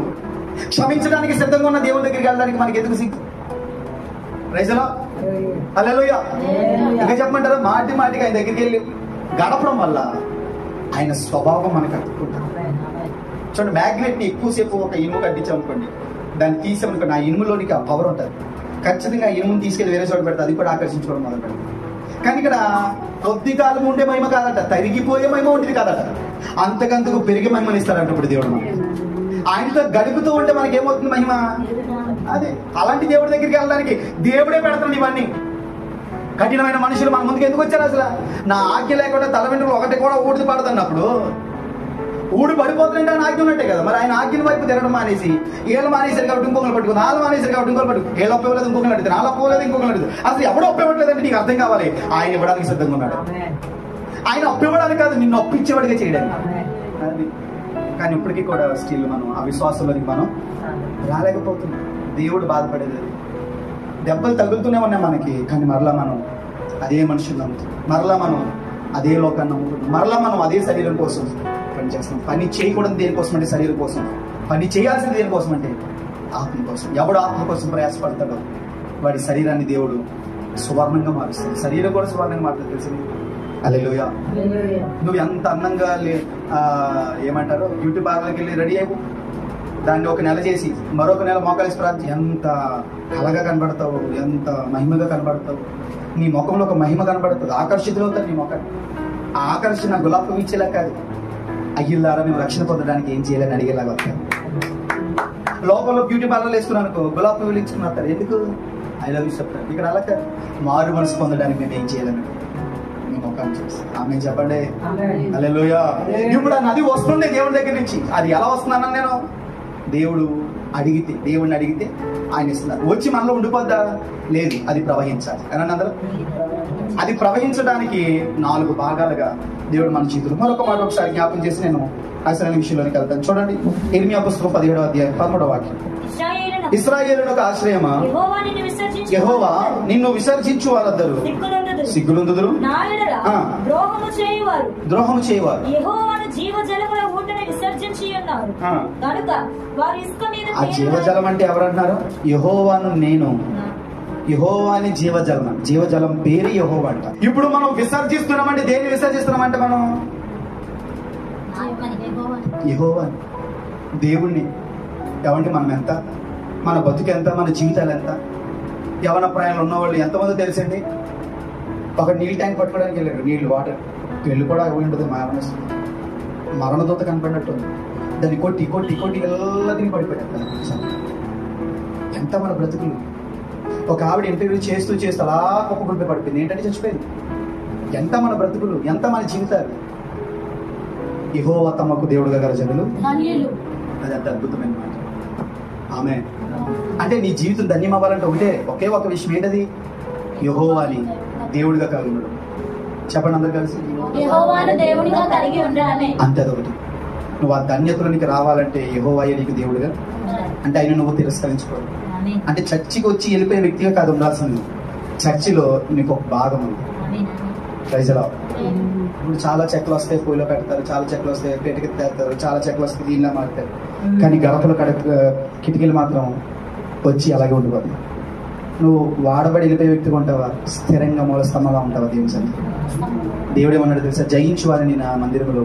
క్షమించడానికి సిద్ధంగా ఉన్న దేవుని దగ్గరికి వెళ్ళడానికి మనకి ఎందుకు సిగ్గు? రైజలో హల్లెలూయా. ఇక చెప్పమంటారా? మాటికి ఆయన దగ్గరికి వెళ్ళి గడపడం వల్ల ఆయన స్వభావం మనకు అతుక్కుంటాం. చూడండి, మ్యాగ్నెట్ని ఎక్కువసేపు ఒక ఇనుము కట్టించామనుకోండి, దాన్ని తీసామనుకోండి, ఆ ఇనుములోనికి ఆ పవర్ ఉంటుంది. ఖచ్చితంగా ఆ ఇనుముని తీసుకెళ్ళి వేరే చోట పెడతా, అది కూడా ఆకర్షించుకోవడం మొదలు పెడతాం. కానీ ఇక్కడ కొద్ది కాలం ఉండే మహిమ కాదట, తరిగిపోయే మహిమ ఉంటుంది కాదట, అంతకంతకు పెరిగి మహిమని ఇస్తాడంట ఇప్పుడు దేవుడు మనకి. ఆయనతో గడుపుతూ ఉంటే మనకి ఏమవుతుంది మహిమ? అదే. అలాంటి దేవుడి దగ్గరికి వెళ్ళడానికి దేవుడే పెడతాడు ఇవన్నీ. కఠినమైన మనుషులు మన ముందుకు ఎందుకు వచ్చారు? అసలు నా ఆజ్ఞ లేకుండా తల వెంట్రుకలు ఒకటి కూడా ఊడి పడుతున్నప్పుడు ఊడి పడిపోతుంటే ఆయన ఆజ్ఞ ఉన్నట్టే కదా. మరి ఆయన ఆజ్ఞల వైపు తిరగడం మానేసి ఏళ్ళు మానేసారు కాబట్టి ఇంకొకరు పట్టుకుని, నాలుగు మానేసారు కాబట్టి ఇంకొకరు పట్టుకు, ఏళ్ళు ఒప్పేవలేదు ఇంకొకరు అడిగితే, నాలుగు ఒప్పలేదు ఇంకొకరు అడిగితే, అసలు ఎవడో ఒప్పేవట్లేదంటే నీకు అర్థం కావాలి ఆయన ఇవ్వడానికి సిద్ధంగా ఉన్నాడు. ఆయన ఒప్పివ్వడానికి కాదు, నిన్ను ఒప్పించేవాడిగా చేయడానికి. అది కానీ ఇప్పటికీ కూడా స్టిల్ మనం ఆ విశ్వాసంలోకి మనం రాలేకపోతున్నాం. దేవుడు బాధపడేది, దెబ్బలు తగులుతూనే ఉన్నాయి మనకి, కానీ మరలా మనం అదే మనుషులు నమ్ముతున్నాం, మరలా మనం అదే లోకాన్ని నమ్ముతున్నాం, మరలా మనం అదే శరీరం కోసం పని చేస్తున్నాం. పని చేయకూడదు దేనికోసం అంటే శరీరం కోసం, పని చేయాల్సింది దేనికోసం అంటే ఆత్మ కోసం. ఎవడు ఆత్మ కోసం ప్రయాసపడతాడో వాడి శరీరాన్ని దేవుడు సువర్ణంగా మారుస్తాడు. శరీరం కూడా సువర్ణంగా మారుతుంది తెలిసింది. హల్లెలూయా. నువ్వు ఎంత అందంగా ఏమంటారు బ్యూటీ పార్లర్కి వెళ్ళి రెడీ అయ్యి దాన్ని ఒక నెల చేసి మరొక నెల మోకాలి ప్రార్థన, ఎంత కళగా కనబడతావు, ఎంత మహిమగా కనబడతావు. నీ ముఖంలో ఒక మహిమ కనబడుతుంది, ఆకర్షితులు అవుతారు నీ ముఖం. ఆ ఆకర్షణ గులాబ్ పువ్వు ఇచ్చేలా కాదు, అయ్యిల్లారా మేము రక్షణ పొందడానికి ఏం చేయాలని అడిగేలాగా వస్తారు. లోపల బ్యూటీ పార్లర్ వేసుకున్నాను అనుకో, గులాబ్ పువ్వులు ఇచ్చుకున్నారు. ఎందుకు? ఐ లవ్ యూ చెప్తారు. ఇక్కడ అలా కాదు, మారు మనసు పొందడానికి మేము ఏం చేయాలని మీ ముఖాన్ని చూసి ఆమె చెప్పండి. హల్లెలూయా. ఇప్పుడు ఆ నది వస్తుండే దేవుడి దగ్గర నుంచి. అది ఎలా వస్తున్నానని నేను దేవుడిని అడిగితే ఆయన ఇస్తున్నారు. వచ్చి మనలో ఉండిపోద్దా? లేదు, అది ప్రవహించాలి. అని అందరూ అది ప్రవహించడానికి 4 భాగాలుగా దేవుడు మన చేతులు. మరొక మాట ఒకసారి జ్ఞాపకం చేసి నేను అసలైన విషయంలోకి వెళ్తాను. చూడండి, ఇర్మియా పుస్తకం 17వ అధ్యాయం 13వ వాక్యం. ఇశ్రాయేలునకు ఆశ్రయమా, యెహోవా నిన్ను విసర్జించు వారందరూ సిగ్గులందుదురు, ద్రోహము చేయువారు ఆ జీవజలం అంటే ఎవరంటున్నారు? యెహోవాను నేను. యెహోవాని జీవజలం పేరు యెహోవా అంట. ఇప్పుడు మనం విసర్జిస్తున్నామంటే దేన్ని విసర్జిస్తున్నామంటే మనం యెహోవాని, దేవుణ్ణి. ఎవంటే మనం ఎంత, మన బతుకు ఎంత, మన జీవితాలు ఎంత. యవన ప్రాయంలో ఉన్నవాళ్ళు ఎంతమంది తెలుసండి? ఒక నీళ్ళ ట్యాంక్ పట్టుకోవడానికి వెళ్ళారు, నీళ్ళు వాటర్ వెళ్ళి కూడా ఉంటుంది. మరణదూత కనపడినట్టు దాన్ని కొట్టి వెళ్ళదిని పడిపోయాడు. ఎంత మన బ్రతుకులు. ఒక ఆవిడ ఇంటర్వ్యూ చేస్తూ అలా ఒక్కొక్కరిపై పడిపోయింది. ఏంటంటే చచ్చిపోయింది. ఎంత మన బ్రతుకులు, ఎంత మన జీవితాలు. యెహోవా తమకు దేవుడుగా గల జనులు, అది అంత అద్భుతమైన మాట. ఆమె అంటే నీ జీవితం ధన్యం అవ్వాలంటే ఒకే ఒక విషయం ఏంటది? యెహోవాని దేవుడిగా కలిగి ఉండడం. చెప్పండి అందరు కలిసి, అంతే. అదొకటి. నువ్వు ఆ ధన్యతలోనికి రావాలంటే యెహోవాయే నీకు దేవుడిగా, అంటే ఆయన నువ్వు తిరస్కరించుకోవాలి. అంటే చర్చికి వచ్చి వెళ్ళిపోయే వ్యక్తిగా కాదు ఉండాల్సింది. చర్చిలో నీకు ఒక భాగం ఉంది. ప్రైజలా. ఇప్పుడు చాలా చెక్కలు వస్తాయి, పూలో పెడతారు, చాలా చెక్కలు వస్తాయి, పెట్టుకు తెస్తారు, చాలా చెక్కలు వస్తాయి, దీనిలా మారుతారు. కానీ గడపలు కిటికీలు మాత్రం వచ్చి అలాగే ఉండిపోతుంది. నువ్వు వాడబడి వెళ్ళిపోయే వ్యక్తిగా ఉంటావా, స్థిరంగా మూలస్తంభంగా ఉంటావా దేవుని సన్నిధిలో? దేవుడు ఏమన్నాడు తెలుసా? జయించు వారిని నా మందిరంలో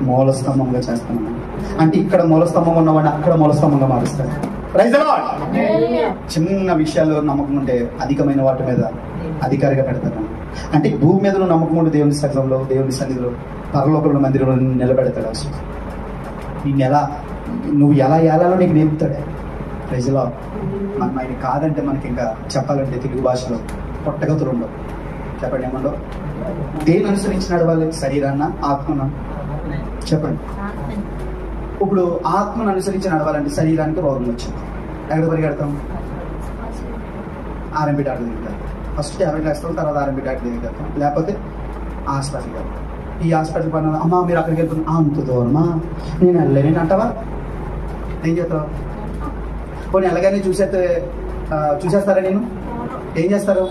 మూలస్తంభంగా చేస్తాను. అంటే ఇక్కడ మూలస్తంభం ఉన్నవాడిని అక్కడ మూలస్తంభంగా మారుస్తాడు. Praise the Lord. చిన్న విషయాల్లో నమ్మకం ఉంటే అధికమైన వాటి మీద అధికారిగా పెడతాను. అంటే భూమి మీద నువ్వు నమ్మకం ఉంటే దేవుని స్థలంలో, దేవుని సన్నిధిలో, పరలోకంలో మందిరంలో నిలబెడతాడు. అసలు నువ్వు ఎలా ఏలాలో నీకు నేర్పుతాడు. Praise the lord. మనం ఆయన కాదంటే మనకి ఇంకా చెప్పాలంటే తెలుగు భాషలో పొట్టగతులు ఉండవు. చెప్పండి, ఏమన్నా దేని అనుసరించి నడవాలి? శరీరాన్న, ఆత్మన? చెప్పండి. ఇప్పుడు ఆత్మను అనుసరించి నడవాలంటే శరీరానికి రోగం వచ్చింది, ఎక్కడ పరిగెడతాం? ఆర్ఎంపీ డాక్టర్ దిగుతాం. ఫస్ట్ ఆర్ఎంపీ డాక్టర్, తర్వాత ఆర్ఎంపీ డాక్టర్ దిగుతాం. లేకపోతే హాస్పిటల్కి వెళ్తాం. ఈ హాస్పిటల్ పని అమ్మ మీరు అక్కడికి వెళ్తున్నా అంత దూరమా నేను వెళ్ళలేను అంటావా? ఏం చేస్తావు? పోనీ ఎలాగైనా చూసేస్తారా? నేను ఏం చేస్తారు?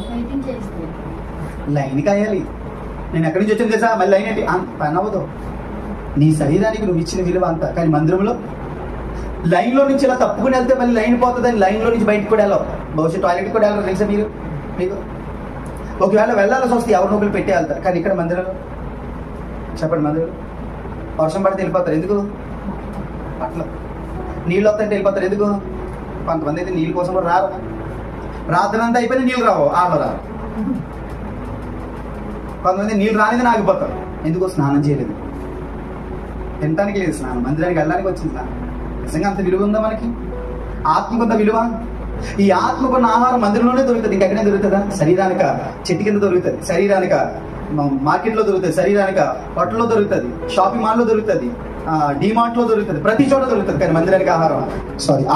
లైన్ కాయాలి. నేను ఎక్కడి నుంచి వచ్చాను తెలుసా? మళ్ళీ లైన్ ఏంటి పని అవ్వదు. నీ శరీరానికి నువ్వు ఇచ్చిన విలువ అంతా. కానీ మందిరంలో లైన్లో నుంచి ఇలా తప్పుకుని వెళ్తే మళ్ళీ లైన్ పోతుందని లైన్లో నుంచి బయటకు కూడా వెళ్ళావు. బహుశా టాయిలెట్కి కూడా వెళ్ళాలి తెలుసా మీకు ఒకవేళ వెళ్ళాల్సి వస్తే ఎవరి నొప్పులు పెట్టే వెళ్తారు. కానీ ఇక్కడ మందిరంలో చెప్పండి, మందిరంలో వర్షం పడితే వెళ్ళిపోతారు. ఎందుకు? అట్లా నీళ్ళు వస్తాయంటే వెళ్ళిపోతారు. ఎందుకు? కొంతమంది అయితే నీళ్ళ కోసం కూడా రారు. రాత్రి అంతా అయిపోయినా నీళ్ళు రావు, ఆడరా. కొంతమంది నీళ్ళు రానిది ఆగిపోతారు. ఎందుకో? స్నానం చేయలేదు, తినటానికి లేదు స్నానం, మందిరానికి వెళ్ళడానికి వచ్చింది స్నానం. నిజంగా అంత విలువ ఉందా మనకి? ఆత్మకు అంత విలువ? ఈ ఆత్మకున్న ఆహారం మందిరంలోనే దొరుకుతుంది. ఇంకెక్కడే దొరుకుతుందా? శరీరానిక చెట్టు కింద దొరుకుతుంది, శరీరానిక మార్కెట్లో దొరుకుతుంది, శరీరానిక హోటల్లో దొరుకుతుంది, షాపింగ్ మాల్లో దొరుకుతుంది, డిమార్ట్ లో దొరుకుతుంది, ప్రతి చోట దొరుకుతుంది. కానీ మందిరానికి ఆహారం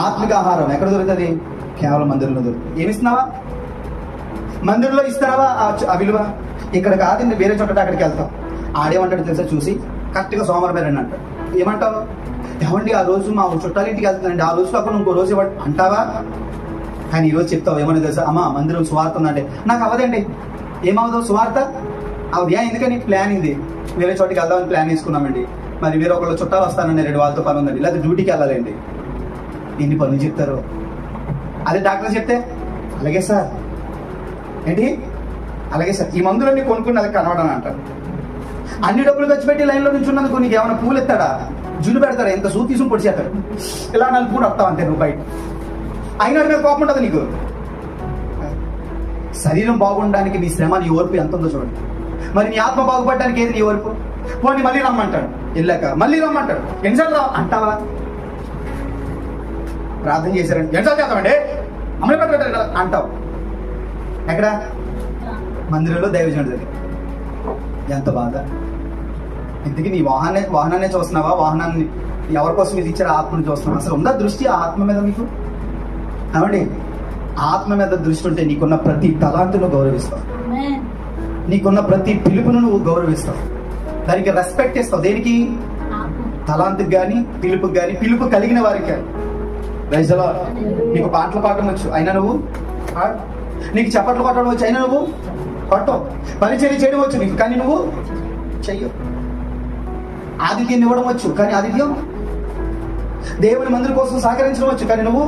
ఆత్మిక ఆహారం ఎక్కడ దొరుకుతుంది? కేవలం మందిరంలో దొరుకుతుంది. ఏమిస్తున్నావా? మందిరంలో ఇస్తున్నావా ఆ విలువ? ఇక్కడ కాదు, వేరే చోట అక్కడికి వెళ్తాం. ఆడేమంటాడు తెలుసా? చూసి కరెక్ట్గా సోమవారం అంటాడు. ఏమంటావు? ఏమండి ఆ రోజు మా చుట్టాలింటికి వెళ్తుందండి, ఆ రోజు కాకుండా ఇంకో రోజు ఇవ్వండి అంటావా? కానీ ఈరోజు చెప్తావు ఏమన్నా తెలుసా? అమ్మ మందిరం సువార్త ఉందంటే నాకు అవ్వదండి. ఏమవుతావు? సువార్త అవుదియా? ఎందుకని? ప్లాన్ ఇది, వేరే చోటికి వెళ్దామని ప్లాన్ తీసుకున్నామండి. మరి వేరే ఒకళ్ళు చుట్టాలు వస్తానండి, 2 వాళ్ళతో పని ఉందండి, లేదా డ్యూటీకి వెళ్ళాలండి. ఎన్ని పనులు చెప్తారు? అదే డాక్టర్ చెప్తే అలాగే సార్ ఏంటి, అలాగే సార్ ఈ మందులన్నీ కొనుక్కుని అది కనవడం అంటారు. అన్ని డబ్బులు ఖర్చు పెట్టి లైన్లో నుంచి ఉన్నందుకు నీకు ఏమైనా పూలు ఎత్తాడా? జున్ను పెడతాడా? ఎంత సూ తీసుకుని పొడిచేస్తాడు. ఇలా నలుపుకుంటూ వస్తావు అంతే నువ్వు బయట. అయినా మీద కోపం ఉంటుంది నీకు. శరీరం బాగుండడానికి నీ శ్రమ, నీ ఓర్పు ఎంత ఉందో చూడండి. మరి నీ ఆత్మ బాగుపడడానికి ఏది నీ ఓర్పు? పోనీ మళ్ళీ రమ్మంటాడు, వెళ్ళాక మళ్ళీ రమ్మంటాడు. ఎన్నిసార్లు రా అంటావా? ప్రార్థన చేశారండి, ఎన్నిసార్లు చేద్దామండి అమలు పెట్టారు అంటావు. ఎక్కడ? మందిరంలో దైవజనుడి దగ్గర. ఎంత బాధ. ఇంతకీ నీ వాహనాన్నే చూస్తున్నావా? వాహనాన్ని ఎవరి కోసం ఇది ఇచ్చారు? ఆత్మని చూస్తున్నావా? అసలు ఉందా దృష్టి ఆత్మ మీద మీకు? అవండి, ఆత్మ మీద దృష్టి ఉంటే నీకున్న ప్రతి తలాంతును గౌరవిస్తావు, నీకున్న ప్రతి పిలుపును నువ్వు గౌరవిస్తావు, దానికి రెస్పెక్ట్ ఇస్తావు. దేనికి? తలాంతుకి కానీ పిలుపుకి కానీ, పిలుపు కలిగిన వారికి కానీ. రైజలో నీకు పాటలు పాడటం వచ్చు అయినా నువ్వు పాడు, నీకు చప్పట్లు కొట్టడం వచ్చు అయినా నువ్వు కొట్టవు, పరిచయం చేయడం వచ్చు నీకు కానీ నువ్వు చెయ్యవు, ఆతిథ్యం ఇవ్వడం వచ్చు కానీ ఆతిథ్యం, దేవుని మందిరం కోసం సహకరించడం వచ్చు కానీ నువ్వు.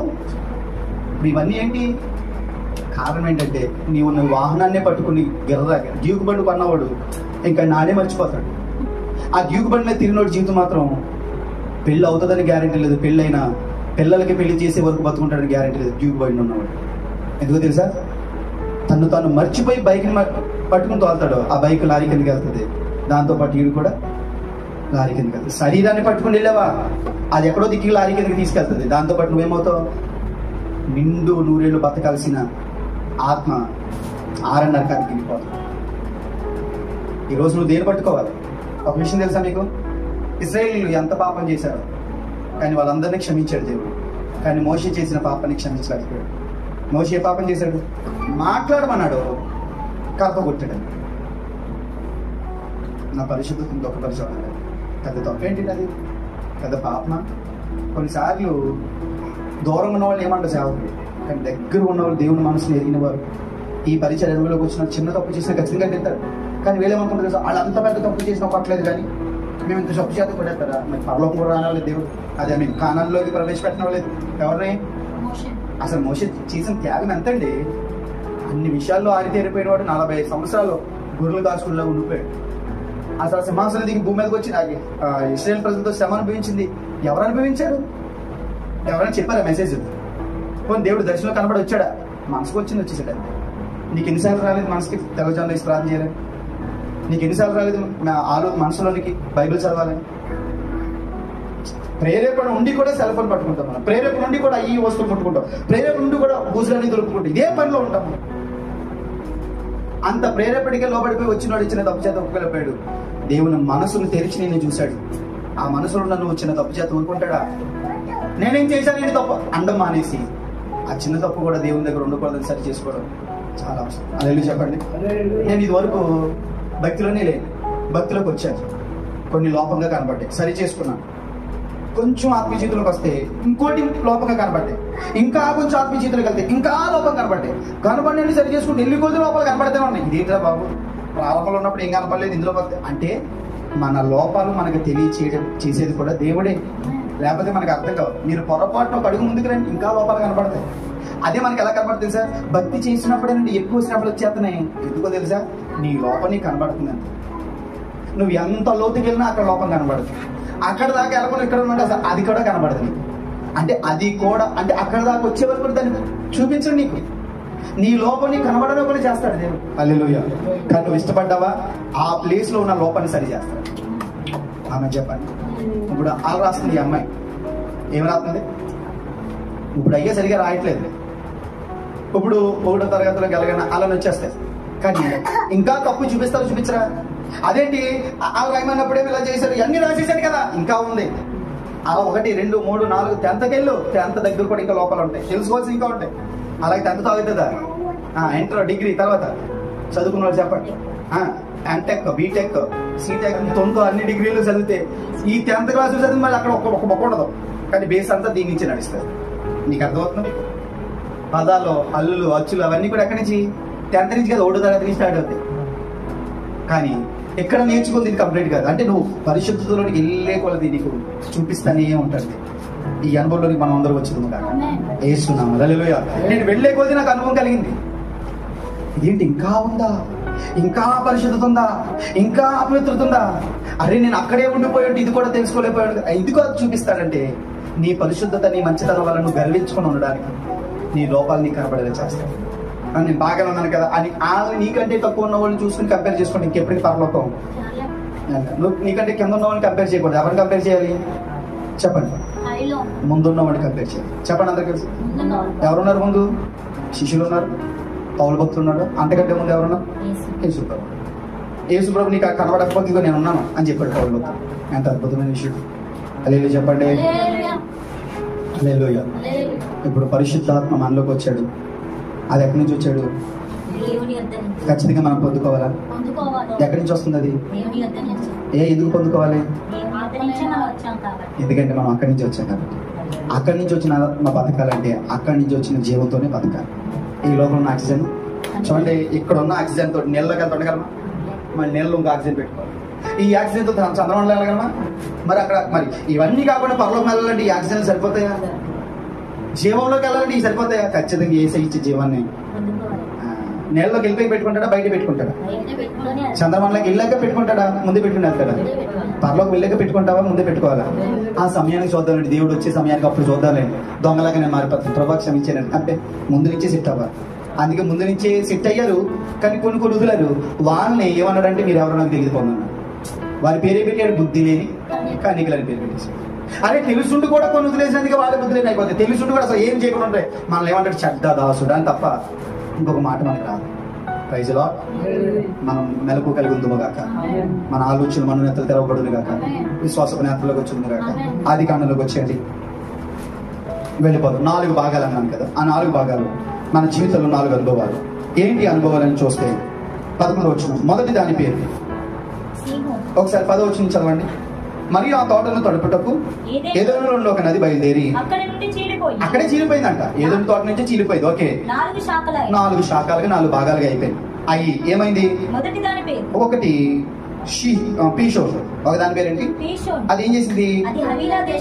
ఇవన్నీ ఏంటి? కారణం ఏంటంటే నీవు వాహనాన్నే పట్టుకుని గిర్రదాకా డ్యూక్ బండి కొన్నవాడు ఇంకా నాడే మర్చిపోతాడు. ఆ డ్యూక్ బండి మీద తిరిగినోడు జీవితం మాత్రం పెళ్ళి అవుతుందని గ్యారెంటీ లేదు, పెళ్ళైనా పిల్లలకి పెళ్లి చేసే వరకు బతుకుంటాడని గ్యారెంటీ లేదు డ్యూక్ బండి ఉన్నవాడు. ఎందుకో తెలుసా? తను తాను మర్చిపోయి బైక్ని పట్టుకుని తోలుతాడు, ఆ బైక్ లారీ కిందకి వెళ్తుంది, దాంతోపాటు ఈడు కూడా లారీ కిందకి వెళ్తుంది. శరీరాన్ని పట్టుకుని వెళ్ళావా, అది ఎక్కడో దిక్కి లారీ కిందకి తీసుకెళ్తుంది, దాంతోపాటు నువ్వేమవుతావు? నిండు 100 ఏళ్ళు బతకాల్సిన ఆత్మ 6 నరకానికి వెళ్ళిపోతుంది. ఈరోజు నువ్వు దేని పట్టుకోవాలి? ఒక విషయం తెలుసా మీకు? ఇశ్రాయేలీయులు ఎంత పాపం చేశారు కానీ వాళ్ళందరినీ క్షమించాడు దేవుడు. కానీ మోషే చేసిన పాపాన్ని క్షమించలేకపోయాడు. మోషే పాపం చేశాడు, మాట్లాడమన్నాడు, కలప కొట్టాడు. నా పరిశుద్ధతను దొక్కపరిచాడు. పెద్ద తప్పేంటి అది? పెద్ద పాపమా? కొన్నిసార్లు దూరం ఉన్న వాళ్ళు ఏమంటారు సేవకులు, కానీ దగ్గర ఉన్నవాళ్ళు దేవుని మనసుని ఎరిగిన వారు ఈ పరిచర్యలోకి వచ్చిన చిన్న తప్పు చేసినా ఖచ్చితంగా తింటారు. కానీ వీళ్ళేమనుకుంటారు? వాళ్ళు అంత పెద్ద తప్పు చేసినా పట్టలేదు కానీ మేము ఇంత తప్పు చేత కొడేస్తారా? మరి పరలోకం కూడా రానలేదు దేవుడు, అదే మేము కానాల్లోకి ప్రవేశపెట్టిన లేదు ఎవరిని. అసలు మోషే చేసిన త్యాగం ఎంతండి? అన్ని విషయాల్లో ఆరితేరిపోయిన వాడు 40 సంవత్సరాలు గొర్రెలు కాచుకునేలా ఉండిపోయాడు. అసలు సింహాసనం దిగి భూమి మీదకి వచ్చి ఇశ్రాయేల్ ప్రజలతో శ్రమ అనుభవించింది. ఎవరు అనుభవించారు? ఎవరైనా చెప్పారా మెసేజ్? పోనీ దేవుడు దర్శనంలో కనబడి వచ్చాడా? మనసుకు వచ్చేసాడు. నీకు ఎన్నిసార్లు రాలేదు మనసుకి తెల్లజామున ప్రార్థన చేయలేదు? నీకు ఎన్నిసార్లు రాలేదు మనసులోనికి బైబిల్ చదవాలని? ప్రేరేపణ ఉండి కూడా సెల్ ఫోన్ పట్టుకుంటాం మనం, ప్రేరేపణ ఉండి కూడా ఈ వస్తువులు పట్టుకుంటాం, ప్రేరేపణ ఉండి కూడా బూజులన్నీ దొరుకుతుంటాం, ఇదే పనిలో ఉంటాం. అంత ప్రేరేపణగా లోబడిపోయి వచ్చినాడు, ఇచ్చిన తప్పు చేత ఒప్పుకెళ్ళిపోయాడు. దేవుని మనసును తెరిచి నేను చూశాడు. ఆ మనసులో నన్ను వచ్చిన తప్పు చేత ఊరుకుంటాడా? నేనేం చేశాను నేను తప్పు అండం మానేసి ఆ చిన్న తప్పు కూడా దేవుని దగ్గర ఉండకూడదని సరి చేసుకోవడం చాలా అవసరం. అదే చెప్పండి. నేను ఇది వరకు భక్తిలోనే లేను, భక్తిలోకి వచ్చాను, కొన్ని లోపంగా కనబడ్డాయి, సరి చేసుకున్నాను. కొంచెం ఆత్మీయ జీవితంలోకి వస్తే ఇంకోటి లోపంగా కనబడ్డాయి, ఇంకా కొంచెం ఆత్మీయ జీవితంలోకి వెళ్తే ఇంకా లోపం కనబడ్డాయి. కనబడి సరి చేసుకుంటే ఎన్ని కొద్ది లోపాలు కనబడితేనే ఉన్నాయి. ఇదేంట్రా బాబు, ప్రారంభంలో ఉన్నప్పుడు ఏం కనపడలేదు, ఇందులోకి వస్తే అంటే మన లోపాలు మనకు తెలియచేయడం చేసేది కూడా దేవుడే, లేకపోతే మనకు అర్థం కావు. మీరు పొరపాటున ఒక అడుగు ముందుకు రండి, ఇంకా లోపాలు కనబడతాయి. అదే మనకి ఎలా కనబడుతుంది తెలుసా? భక్తి చేసినప్పుడేనండి ఎక్కువ శ్రమలు వచ్చేస్తున్నాయి. ఎందుకో తెలుసా? నీ లోపం నీకు కనబడుతుందండి. నువ్వు ఎంత లోతుకి వెళ్ళినా అక్కడ లోపం కనబడుతుంది. అక్కడ దాకా వెళ్ళకుండా ఇక్కడ ఉన్నట్టు అసలు అది కూడా కనబడుతుంది. అంటే అది కూడా అంటే అక్కడ దాకా వచ్చే వరకు దాన్ని చూపించండి. నీకు నీ లోపం నీకు కనబడడం కూడా చేస్తాడు దేవుడు. హల్లెలూయా. కానీ నువ్వు ఇష్టపడ్డావా? ఆ ప్లేస్ లో ఉన్న లోపాన్ని సరి చేస్తాడు. ఆమె చెప్పండి. ఇప్పుడు ఆలు రాస్తుంది ఈ అమ్మాయి, ఏం రాస్తుంది? ఇప్పుడు అయ్యే సరిగా రాయట్లేదు. ఇప్పుడు 1వ తరగతిలో గెలగన అలా వచ్చేస్తాయి. కానీ ఇంకా తప్పు చూపిస్తారో చూపించరా? అదేంటి అలా రాయమన్నప్పుడేమి ఇలా చేశారు, ఇవన్నీ రాసేసాడు కదా, ఇంకా ఉంది. అలా 1, 2, 3, 4 10కి వెళ్ళు, 10th దగ్గర కూడా ఇంకా లోపాలు ఉంటాయి, తెలుసుకోవాల్సి ఇంకా ఉంటాయి. అలాగే 10th అవుతుందా? ఇంటర్, డిగ్రీ తర్వాత చదువుకున్న వాళ్ళు చెప్పండి. ఎంటెక్, బీటెక్, సీటెక్, 9 అన్ని డిగ్రీలు చదివితే ఈ 10th క్లాస్ చదివి మళ్ళీ అక్కడ ఒక్క మొక్క ఉండదు. కానీ బేస్ అంతా దీని నుంచి నడుస్తుంది. నీకు అర్థమవుతుంది? పదాలు, హల్లులు, అచ్చులు అవన్నీ కూడా ఎక్కడి నుంచి? 10th నుంచి కదా, 1వ తరగతి నుంచి స్టార్ట్ అవుతాయి. కానీ ఎక్కడ నేర్చుకుంది ఇది కంప్లీట్ కాదు. అంటే నువ్వు పరిశుద్ధతలోనికి వెళ్ళే కొలది నీకు చూపిస్తానే ఉంటుంది. ఈ అనుభవంలోనికి మనం అందరూ వచ్చింది కాక వేస్తున్నాము. హల్లెలూయా. నేను వెళ్ళే కొద్ది నాకు అనుభవం కలిగింది. ఏంటి ఇంకా ఉందా, ఇంకా పరిశుద్ధత ఉందా, ఇంకా అపవిత్రత ఉందా? అరే నేను అక్కడే ఉండిపోయాడు, ఇది కూడా తెలుసుకోలేకపోయాడు. ఇది కూడా చూపిస్తాడంటే నీ పరిశుద్ధత, నీ మంచితనం వల్ల నువ్వు గర్వించుకొని ఉండడానికి నీ లోపాలు నీకు కనబడేలా చేస్తాడు. నేను బాగానే ఉన్నాను కదా అని నీకంటే తక్కువ ఉన్న వాళ్ళని చూసుకుని కంపేర్ చేసుకుంటే ఇంకెప్పటికీ పరలోకం. నువ్వు నీకంటే కింద ఉన్న వాళ్ళని కంపేర్ చేయకూడదు. ఎవరిని కంపేర్ చేయాలి చెప్పండి? ముందున్న వాడిని కంపేర్ చేయాలి. చెప్పండి అందరు కలిసి. ఎవరున్నారు ముందు? శిష్యులు ఉన్నారు, పౌలు భక్తులు ఉన్నాడు. అంతకంటే ముందు ఎవరున్నారు? యేసుప్రభు. యేసుప్రభు నీకు కనబడకపోతే ఇదిగో నేను ఉన్నాను అని చెప్పాడు పౌలు భక్తులు. ఎంత అద్భుతమైన విషయం. హల్లెలూయా చెప్పండి. హల్లెలూయా. ఇప్పుడు పరిశుద్ధాత్మ మనలోకి వచ్చాడు. అది ఎక్కడి నుంచి వచ్చాడు? ఖచ్చితంగా మనం పొందుకోవాలా? ఎక్కడి నుంచి వస్తుంది అది? ఎందుకు పొందుకోవాలి? ఎందుకంటే మనం అక్కడి నుంచి వచ్చాం కాబట్టి. అక్కడి నుంచి వచ్చిన మా బతకాలంటే అక్కడి నుంచి వచ్చిన జీవంతోనే బతకాలి. ఈ లోపల ఉన్న ఆక్సిజన్ చూడండి, ఇక్కడ ఉన్న ఆక్సిజన్ తోటి నీళ్ళలోకి వెళ్తా ఉండగలమా? మరి నీళ్ళలో ఇంకా ఆక్సిజన్ పెట్టుకోవాలి. ఈ ఆక్సిజన్ తో చంద్రమండలం వెళ్ళగలమా? మరి అక్కడ మరి ఇవన్నీ కాకుండా పరలోకం వెళ్ళాలంటే ఈ ఆక్సిజన్ సరిపోతాయా? జీవంలోకి వెళ్ళాలంటే ఈ సరిపోతాయా? ఖచ్చితంగా ఏసై ఇచ్చే జీవాన్ని నీళ్ళలోకి వెళ్ళిపోయి పెట్టుకుంటాడా, బయట పెట్టుకుంటాడా? చంద్రమండలంకి వెళ్ళాక పెట్టుకుంటాడా, ముందే పెట్టుకుని వెళ్తాడా? పరలోకి వెళ్ళాక పెట్టుకుంటావా, ముందే పెట్టుకోవాలా? ఆ సమయానికి చూద్దామండి, దేవుడు వచ్చే సమయానికి అప్పుడు చూద్దాంలేండి. దొంగలాగా నేను మారిపోతాను, ప్రభా క్షమించానండి అంటే ముందు నుంచే సిట్ అవ్వాలి. అందుకే ముందు నుంచే సిట్ అయ్యారు. కానీ కొన్ని వదిలారు. వాళ్ళని ఏమన్నాడంటే మీరు ఎవరో నాకు తెలియదు పొందన్నారు. వారి పేరే పెట్టాడు బుద్ధి లేని కన్నికలని పేరు పెట్టేసి. అరే తెలుసుండి కూడా కొన్ని వదిలేసినందుకే వాళ్ళ బుద్ధి లేని అయిపోతాయి. తెలుసుండి కూడా అసలు ఏం చేయకుండా ఉంటాయి. మనల్ని ఏమంటాడు? చెడ్డ దాసుడు అని తప్ప ఇంకొక మాట మనకు రాదు. Praise Lord. మనం మెలకు కలిగి ఉందుము గాక, మన ఆలోచనలు మన నేతలు తెరవబడును గాక, విశ్వాసపు నేతలకు వచ్చింది గాక. ఆది కాండంలోకి వచ్చేయండి, వెళ్ళిపోతాం. 4 భాగాలు అన్నాను కదా. ఆ 4 భాగాలు మన జీవితంలో 4 అనుభవాలు. ఏంటి అనుభవాలని చూస్తే 11వ వచనం మొదటి దాని పేరు. ఒకసారి 10వ వచనం చదవండి. మరియు ఆ తోటను తడుపుటకు ఏదోనులో నుండి ఒక నది బయలుదేరి అక్కడే చీలిపోయిందంట. ఏదోను తోట నుంచి చీలిపోయింది. ఓకే, 4 శాఖలుగా 4 భాగాలుగా అయిపోయింది. అవి ఏమైంది? ఒకటి పీషోన్, ఒక దాని పేరేంటి? అది ఏం చేసింది?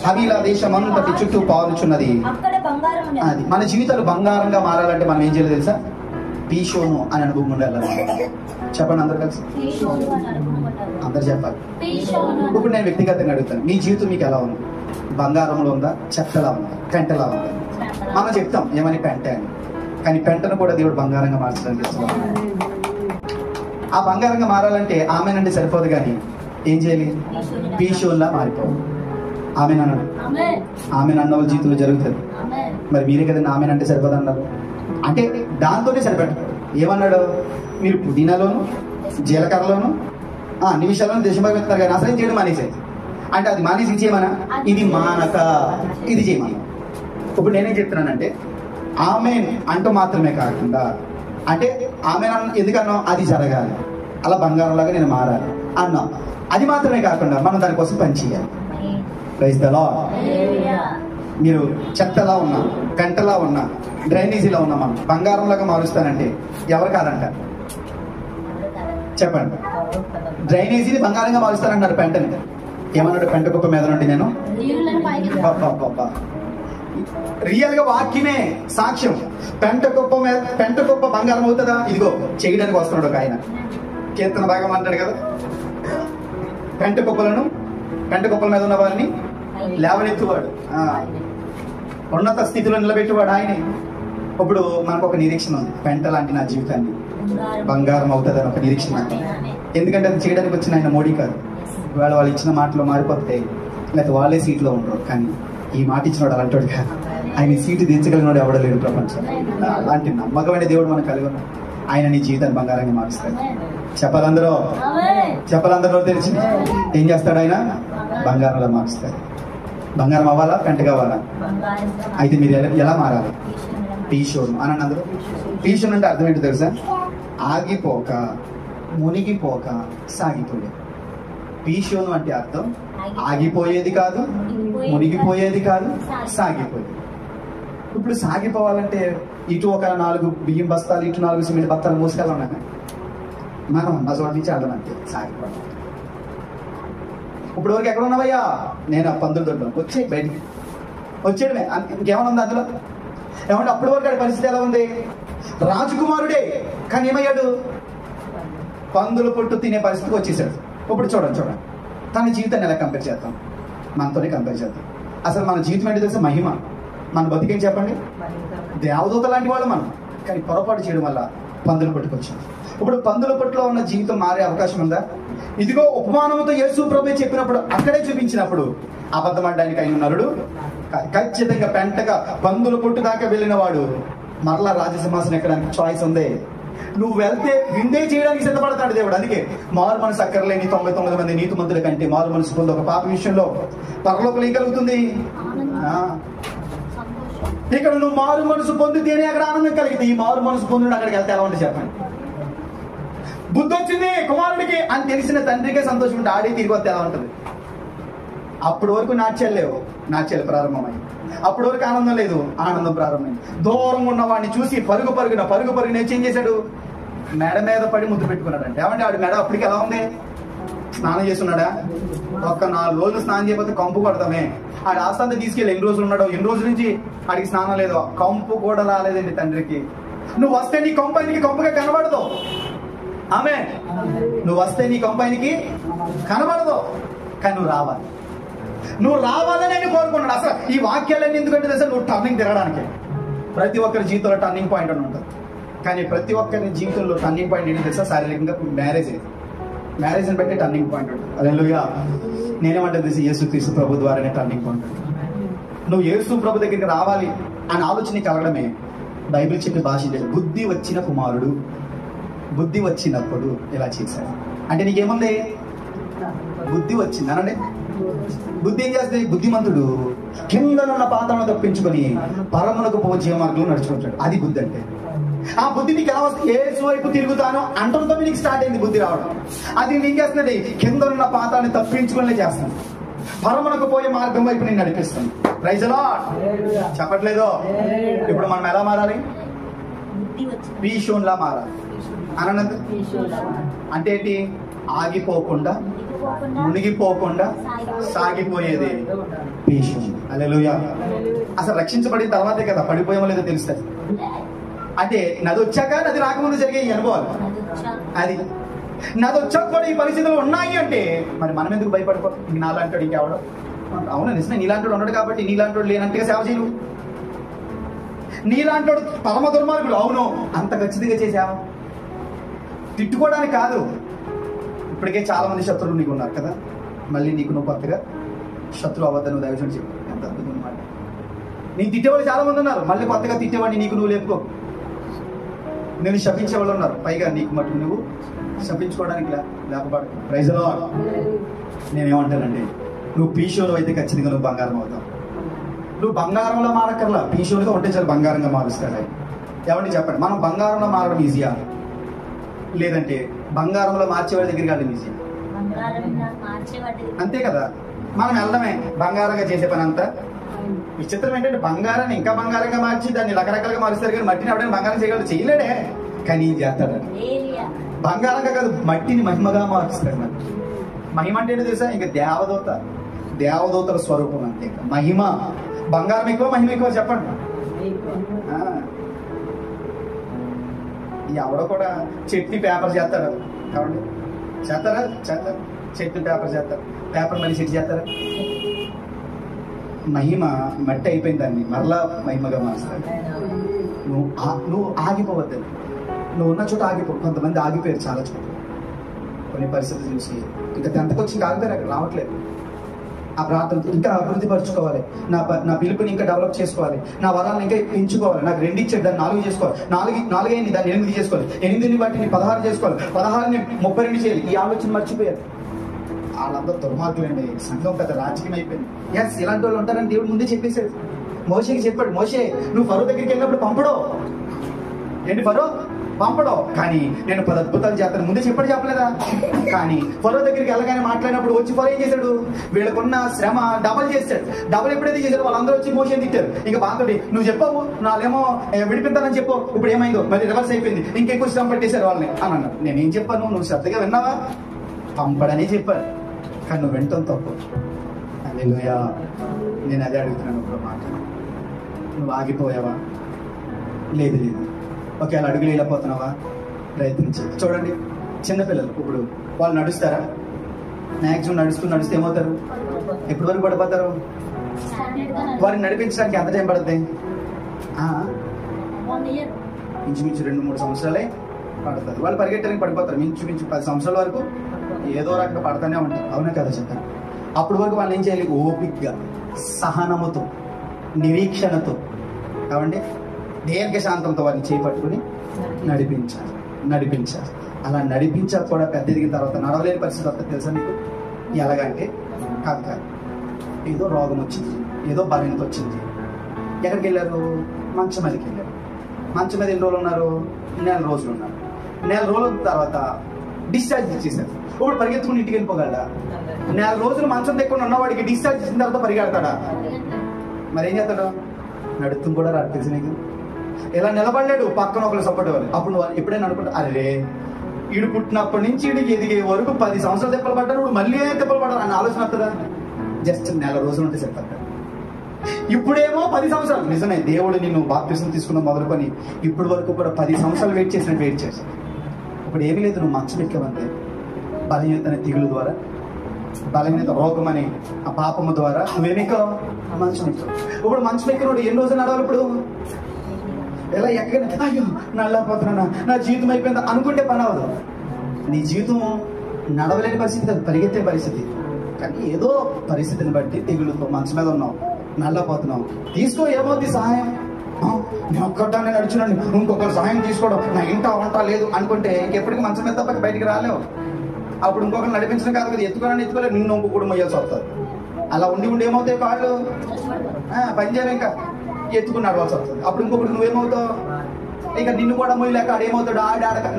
హవీలా దేశం అంతటి చుట్టూ పారుచున్నది. అది మన జీవితాలు బంగారంగా మారాలంటే మనం ఏం చేయాలి తెలుసా? పీషోను అని అనుభవం ఉండాలి. చెప్పండి అందరు కలిసి, అందరు చెప్పాలి. ఇప్పుడు నేను వ్యక్తిగతంగా అడుగుతాను, మీ జీవితం మీకు ఎలా ఉంది? బంగారంలో ఉందా, చెత్తలా ఉందా, పెంటలా ఉందా? మనం చెప్తాం ఏమని పెంట అని, కానీ పెంటను కూడా దేవుడు బంగారంగా మార్చడానికి ఇస్తున్నాడు. ఆ బంగారంగా మారాలంటే ఆమెనంటే సరిపోదు, కానీ ఏం చేయాలి? పీషోన్లా మారిపోవాలి. ఆమె అన్నాడు, ఆమె అన్న వాళ్ళ జీవితంలో జరుగుతుంది. మరి మీరే కదండి ఆమెనంటే సరిపోదు అన్నారు. అంటే దాంతోనే సరిపెట్టాడు. ఏమన్నాడు? మీరు పుదీనాలోను జీలకర్రలోను అన్ని విషయాల్లోనూ దేశభాగం ఎత్తున్నారు, కానీ అసలు చేయడం మానేసేది. అంటే అది మానేసి చేయమనా? ఇది మానక ఇది చేయమన్నా. ఇప్పుడు నేనేం చెప్తున్నానంటే ఆమె అంటూ మాత్రమే కాకుండా, అంటే ఆమె ఎందుకన్నా అది జరగాలి, అలా బంగారంలాగా నేను మారాలి. అన్నాం. అది మాత్రమే కాకుండా మనం దానికోసం పని చేయాలి. Praise the Lord. మీరు చెత్తలా ఉన్నా, గంటలా ఉన్నా, డ్రైనేజీలో ఉన్నా మనం బంగారంలాగా మారుస్తానంటే ఎవరు కాదంటారు చెప్పండి? డ్రైనేజీని బంగారంగా మారుస్తానంటారు పెంటని. ఏమన్నాడు? పెంట కుప్ప మీద నుండి నేను రియల్ గా వాక్యమే సాక్ష్యం. పెంట కుప్ప బంగారం అవుతుందా? ఇదిగో చేయడానికి వస్తున్నాడు ఒక ఆయన. కీర్తన భాగం అంటాడు కదా, పెంట కుప్పల మీద ఉన్న వారిని లేవనెత్తువాడు, ఉన్నత స్థితిలో నిలబెట్టువాడు ఆయనే. ఇప్పుడు మనకు ఒక నిరీక్షణ ఉంది, పెంట లాంటి నా జీవితాన్ని బంగారం అవుతుందని ఒక నిరీక్షణ. ఎందుకంటే అది చేయడానికి వచ్చిన ఆయన మోడీ కాదు. వాళ్ళు ఇచ్చిన మాటలో మారిపోతే లేకపోతే వాళ్ళే సీట్లో ఉండరు. కానీ ఈ మాట ఇచ్చినవాడు అలాంటి కాదు. ఆయన సీటు దించగలిగినవాడు ఎవడలేడు ప్రపంచం. అలాంటి నమ్మకమైన దేవుడు మనకు కలిగి ఉన్నాడు. ఆయన నీ జీవితాన్ని బంగారంగా మారుస్తాడు. చెప్పలందరూ తెలిసి ఏం చేస్తాడు? ఆయన బంగారంలో మారుస్తాడు. బంగారం అవ్వాలా, పెంట కావాలా? అయితే మీరు ఎలా మారాలి? పీషోను అని అందరూ. పీషోన్ అంటే అర్థం ఏంటో తెలుసా? ఆగిపోక, మునిగిపోక, సాగిపోయేది. పీషోను అంటే అర్థం ఆగిపోయేది కాదు, మునిగిపోయేది కాదు, సాగిపోయేది. ఇప్పుడు సాగిపోవాలంటే ఇటు ఒక 4 బియ్యం బస్తాలు, ఇటు 4 సిమెంట్ బస్తాలు మోసుకెళ్ళాం. మనం ఉన్న చోట నుంచి అర్థం అంతే సాగిపోవాలి. ఇప్పుడు వరకు ఎక్కడ ఉన్నావయ్యా? నేను ఆ పందులు దొడ్డం వచ్చాయి, బయటికి వచ్చేయడమే. ఇంకేమైనా ఉంది అందులో? ఏమంటే అప్పటి వరకు ఆడి పరిస్థితి ఎలా ఉంది? రాజకుమారుడే, కానీ ఏమయ్యాడు? పందులు పొట్టు తినే పరిస్థితికి వచ్చేసాడు. ఇప్పుడు చూడండి తన జీవితాన్ని ఎలా కంపేర్ చేద్దాం? మనతోనే కంపేర్ చేద్దాం. అసలు మన జీవితం ఏంటి తెలుసా? మహిమ. మన బతికేం చెప్పండి? దేవదూత లాంటి వాళ్ళు మనం. కానీ పొరపాటు చేయడం వల్ల పందులు పట్టుకొచ్చాం. ఇప్పుడు పందుల పట్టులో ఉన్న జీవితం మారే అవకాశం ఉందా? ఇదిగో ఉపమానంతో యేసు ప్రభువే చెప్పినప్పుడు, అక్కడే చూపించినప్పుడు అబద్ధమడ్డానికి అయిన నరుడు ఖచ్చితంగా పెంటగా పందుల పొట్టు దాకా వెళ్ళిన వాడు మరలా రాజసింహాసనం ఎక్కడానికి చాయిస్ ఉంది. నువ్వు వెళ్తే విందే చేయడానికి సిద్ధపడతాడు దేవుడు. అందుకే మారు మనసు అక్కర్లేని 99 మంది నీతిమంతుల కంటే మారు మనసు పొంది ఒక పాప విషయంలో పరలోకం ఏం కలుగుతుంది? ఇక్కడ నువ్వు మారు మనసు పొందితేనే అక్కడ ఆనందం కలిగితే, ఈ మారు మనసు పొందుడు అక్కడికి వెళ్తే ఎలా ఉంటుంది చెప్పండి? బుద్ధి వచ్చింది కుమారుడికి అని తెలిసిన తండ్రికే సంతోషం ఉంటే ఆడి తిరిగి వస్తే ఎలా ఉంటుంది? అప్పటి వరకు నాట్యాలు ప్రారంభమై, అప్పటి వరకు ఆనందం లేదు, ఆనందం ప్రారంభమైంది. దూరంగా ఉన్న వాడిని చూసి పరుగు ఏం చేశాడు? మెడ మీద పడి ముద్దు పెట్టుకున్నాడంటే. ఏమంటే ఆడి మెడ అప్పటికి ఎలా ఉంది? స్నానం చేస్తున్నాడా? ఒక్క 4 రోజులు స్నానం చేయకపోతే కంపు పడతామే. ఆడి ఆస్తంతా తీసుకెళ్ళి ఎన్ని రోజులు ఉన్నాడో, ఎన్ని రోజుల నుంచి ఆడికి స్నానం లేదు, కంపు కూడా రాలేదండి తండ్రికి. నువ్వు వస్తే నీ కంపు ఆయనకి కంపుగా కనబడదు. ఆమె నువ్వు వస్తే నీ కంపు ఆయనకి కనబడదు. కానీ నువ్వు రావాలని నేను కోరుకున్నాడు. అసలు ఈ వాక్యాలన్నీ ఎందుకంటే తెలుసా? నువ్వు టర్నింగ్ తిరగడానికి. ప్రతి ఒక్కరి జీవితంలో టర్నింగ్ పాయింట్ అని ఉంటుంది. కానీ ప్రతి ఒక్కరి జీవితంలో టర్నింగ్ పాయింట్ ఏంటి తెలుసా? శారీరకంగా మ్యారేజ్ అని బట్టి టర్నింగ్ పాయింట్ ఉంటుంది. హల్లెలూయా. నేనేమంటాను తెలిసి యేసుక్రీస్తు ప్రభు ద్వారానే టర్నింగ్ పాయింట్ ఉంటుంది. నువ్వు యేసు ప్రభు దగ్గరికి రావాలి అని ఆలోచన కలగడమే బైబిల్ చెప్పే భాష. బుద్ధి వచ్చిన కుమారుడు బుద్ధి వచ్చినప్పుడు ఇలా చేశాడు అంటే నీకేముంది? బుద్ధి వచ్చింది అనండి. బుద్ధి ఏం చేస్తుంది? బుద్ధిమంతుడు కిందనున్న పాతాలను తప్పించుకొని పరమునకు పోజే మార్గంలో నడుచుకుంటాడు. అది బుద్ధి అంటే. ఆ బుద్ధి నీకు ఎలా వస్తుంది? యేసు వైపు తిరుగుతాను అంటంతో నీకు స్టార్ట్ అయింది బుద్ధి రావడం. అది నీకు చేస్తుంది కిందనున్న పాతాన్ని తప్పించుకునే చేస్తాను, పరమునకు పోయే మార్గం వైపు నేను నడిపిస్తాను. Praise the lord. చెప్పట్లేదో? ఇప్పుడు మనం ఎలా మారాలి? పీషోన్లా మారాలి. అనంత అంటే ఏంటి? ఆగిపోకుండా, మునిగిపోకుండా సాగిపోయేది పీషోన్. హల్లెలూయా. అసలు రక్షించబడిన తర్వాతే కదా పడిపోయామో లేదో తెలుస్తుంది. అంటే నది వచ్చాక నది రాకముందు జరిగే ఈ అనుభవాలు. అది నది వచ్చాక కూడా ఈ పరిస్థితులు ఉన్నాయి అంటే మరి మనం ఎందుకు భయపడిపో? నాలాంటి ఇంకెవడో? అవునా, నిజమే. నీలాంటి ఉన్నాడు కాబట్టి నీలాంటి లేనంతగా సేవ చేయను. నీలాంటి పరమ దుర్మార్గుడు. అవును, అంత ఖచ్చితంగా చేసావా? తిట్టుకోవడానికి కాదు. ఇప్పటికే చాలా మంది శత్రువులు నీకు ఉన్నారు కదా, మళ్ళీ నీకు నువ్వు కొత్తగా శత్రువు అవ్వద్దని నువ్వు దయచేసి చెప్పు. ఎంత అద్భుతం మాట. నీకు తిట్టేవాళ్ళు చాలా మంది ఉన్నారు, మళ్ళీ కొత్తగా తిట్టేవాడిని నీకు నువ్వు లేపుకో. నేను శపించేవాళ్ళు ఉన్నారు, పైగా నీకు మటుకు నువ్వు శపించుకోవడానికి లేపబడు. Praise the lord. నేనేమంటానండి, నువ్వు పీషోలో అయితే ఖచ్చితంగా నువ్వు బంగారం అవుతావు. నువ్వు బంగారంలో మారక్కర్లా, పీషోలుగా ఉంటే చాలా బంగారంగా మారుస్తాడు. ఎవరిని చెప్పండి, మనం బంగారంలో మారడం ఈజీయా లేదంటే బంగారంలో మార్చేవాడి దగ్గరికి వెళ్ళడం ఈజీయా? అంతే కదా, మనం వెళ్ళడమే బంగారంగా చేసే పని అంతా. విచిత్రం ఏంటంటే బంగారాన్ని ఇంకా బంగారంగా మార్చి దాన్ని రకరకాలుగా మారుస్తారు, కానీ మట్టిని ఎవడైనా బంగారం చేయగలరు? చేయలేడే. కానీ ఏం చేస్తాడు? బంగారంగా కాదు, మట్టిని మహిమగా మారుస్తాడు. మహిమ అంటే ఏంటో తెలుసా? ఇంకా దేవదూతల స్వరూపం అంతే. మహిమ. బంగారం ఎక్కువ, మహిమ ఎక్కువ? చెప్పండి. ఎవడో కూడా చట్నీ పేపర్ చేస్తాడు కాబట్టి చేస్తారా? చట్నీ పేపర్ చేస్తారు, పేపర్ మళ్ళీ చెట్టు చేస్తారా? మహిమ మట్టి అయిపోయింది, దాన్ని మరలా మహిమగా మారుస్తాడు. నువ్వు ఆగిపోవద్దు, నువ్వు ఉన్న చోట ఆగిపో. కొంతమంది ఆగిపోయారు చాలా చోట, కొన్ని పరిస్థితులు చూసి ఇంకా 10th వచ్చి ఇంకా ఆగిపోయారు, అక్కడ రావట్లేదు. ఆ ప్రాంతంతో ఇంకా అభివృద్ధి పరుచుకోవాలి, నా పిలుపుని ఇంకా డెవలప్ చేసుకోవాలి, నా వరాలను ఇంకా పెంచుకోవాలి. నాకు 2 ఇచ్చాడు, దాన్ని 4 చేసుకోవాలి, 4 అయింది, దాన్ని 8 చేసుకోవాలి, 8ని బట్టి 16 చేసుకోవాలి, 16ని 32 చేయాలి. ఈ ఆలోచన మర్చిపోయారు. వాళ్ళందరూ దుర్మార్గులండి. సంఘం పెద్ద రాజకీయం అయిపోయింది. ఎస్, ఇలాంటి వాళ్ళు ఉంటారని దేవుడు ముందే చెప్పేశాడు. మోషేకి చెప్పాడు, మోషే నువ్వు ఫరో దగ్గరికి వెళ్ళినప్పుడు పంపడో ఏంటి? ఫరో పంపడో, కానీ నేను 10 అద్భుతాలు చేస్తాను ముందే చెప్పలేదా? కానీ ఫరో దగ్గరికి వెళ్ళగానే మాట్లాడినప్పుడు వచ్చి ఫరో ఏం చేశాడు? వీళ్ళకున్న శ్రమ డబల్ చేశాడు. డబల్ ఎప్పుడైతే చేశాడు వాళ్ళందరూ వచ్చి మోషే తిట్టారు. ఇంకా బాధతోటి నువ్వు చెప్పావు, నాలేమో విడిపిస్తానని చెప్పు, ఇప్పుడు ఏమైందో మరి రివర్స్ అయిపోయింది, ఇంకెక్కువ శ్రమ పట్టేశారు వాళ్ళని అని అన్నాడు. నేనేం చెప్పాను? నువ్వు శ్రద్ధగా విన్నావా? పంపడనే చెప్పాను, కానీ నువ్వు వింటాం తప్పు. హల్లెలూయా. నేను అదే అడుగుతున్నాను ఒక మాట, నువ్వు ఆగిపోయావా? లేదు. ఒకవేళ అడుగులు వెళ్ళిపోతున్నావా? ప్రయత్నించు. చూడండి, చిన్నపిల్లలు ఇప్పుడు వాళ్ళు నడుస్తారా? మ్యాక్సిమం నడుస్తే ఏమవుతారు? ఎప్పటి వరకు పడిపోతారు? వారిని నడిపించడానికి ఎంత టైం పడుతుంది? ఇంచుమించు 2-3 సంవత్సరాలే పడుతుంది. వాళ్ళు పరిగెట్టడానికి పడిపోతారు. ఇంచుమించు 10 సంవత్సరాల వరకు ఏదో రకంగా పడుతూనే ఉంటారు. అవునా కదా చెప్పండి? అప్పటి వరకు వాళ్ళు ఏం చేయాలి? ఓపికగా, సహనముతో, నిరీక్షణతో, కావండి దీర్ఘశాంతంతో వారిని చేపట్టుకుని నడిపించాలి. అలా నడిపించాక కూడా పెద్ద ఎదిగిన తర్వాత నడవలేని పరిస్థితి వస్తుంది. తెలుసా మీకు? ఎలాగంటే కాదు, ఏదో రోగం వచ్చింది, ఏదో బలహీనత వచ్చింది. ఎక్కడికి వెళ్ళారు? మంచం మీదకి వెళ్ళారు. మంచం మీద ఎన్ని రోజులు ఉన్నారు? 4 రోజులు ఉన్నారు. 4 రోజుల తర్వాత డిశ్చార్జ్ ఇచ్చేసారు. ఇప్పుడు పరిగెత్తుకుని ఇంటికి వెళ్ళిపోగలరా? 4 రోజులు మంచం తెక్కకుండా ఉన్నవాడికి డిశ్చార్జ్ ఇచ్చిన తర్వాత పరిగెడతాడా? మరేం చేస్తాడు? నడుతూ కూడా రాడు. తెలిసి నీకు ఇలా నిలబడలేడు, పక్కన ఒకరు సపోర్ట్ ఇవ్వాలి. అప్పుడు నువ్వు ఎప్పుడైనా అనుకుంటా, అరే ఈడు పుట్టినప్పటి నుంచి ఈడికి ఎదిగే వరకు 10 సంవత్సరాలు తిప్పలు పడ్డాడు, ఇప్పుడు మళ్ళీ తిప్పలు పడ్డాడు అని ఆలోచన వస్తుందా? జస్ట్ 4 రోజులు ఉంటే చెప్పారు. ఇప్పుడేమో 10 సంవత్సరాలు. నిజమే, దేవుడు నిన్ను బాప్తిసం తీసుకున్న మొదలుకొని ఇప్పుడు వరకు కూడా 10 సంవత్సరాలు వెయిట్ చేశాడు. ఇప్పుడు ఏమీ లేదు, నువ్వు మంచం ఎక్కవంతే. బలహీనత అనే తెగులు ద్వారా, బలహీనత రోగం అనే ఆ పాపము ద్వారా నువ్వేమెక్కావు? మంచం ఎక్కావు. ఇప్పుడు మంచం ఎక్కినోడు ఎన్ని రోజులు నడవాలి? ఇప్పుడు ఎలా ఎక్కగా అయ్యో నడలేకపోతున్నా, నా జీవితం అయిపోయిందా అనుకుంటే పని అవ్వదు. నీ జీవితం నడవలేని పరిస్థితి కాదు, పరిగెత్తే పరిస్థితి. కానీ ఏదో పరిస్థితిని బట్టి తెగులుతో మంచం మీద ఉన్నావు, నడలేకపోతున్నావు. తీసుకో, ఏమవుతుంది సహాయం? నేను ఒక్కటానే నడుచున్నాను, ఇంకొకరు సహాయం తీసుకోవడం నా ఇంట వంట లేదు అనుకుంటే ఇంకెప్పటికీ మంచం మీద తప్ప బయటికి రాలేవు. అప్పుడు ఇంకొకరు నడిపించడం కాదు కదా, ఎత్తుకోలేదు, నిన్ను ఇంకొకటి మొయ్యాల్సి వస్తుంది. అలా ఉండి ఏమవుతాయి? కాళ్ళు పనిచేయరు, ఇంకా ఎత్తుకుని నడవాల్సి వస్తుంది. అప్పుడు ఇంకొకటి నువ్వేమవుతావు? ఇంకా నిన్ను కూడా మొయ్యలేక ఆడేమవుతాడు?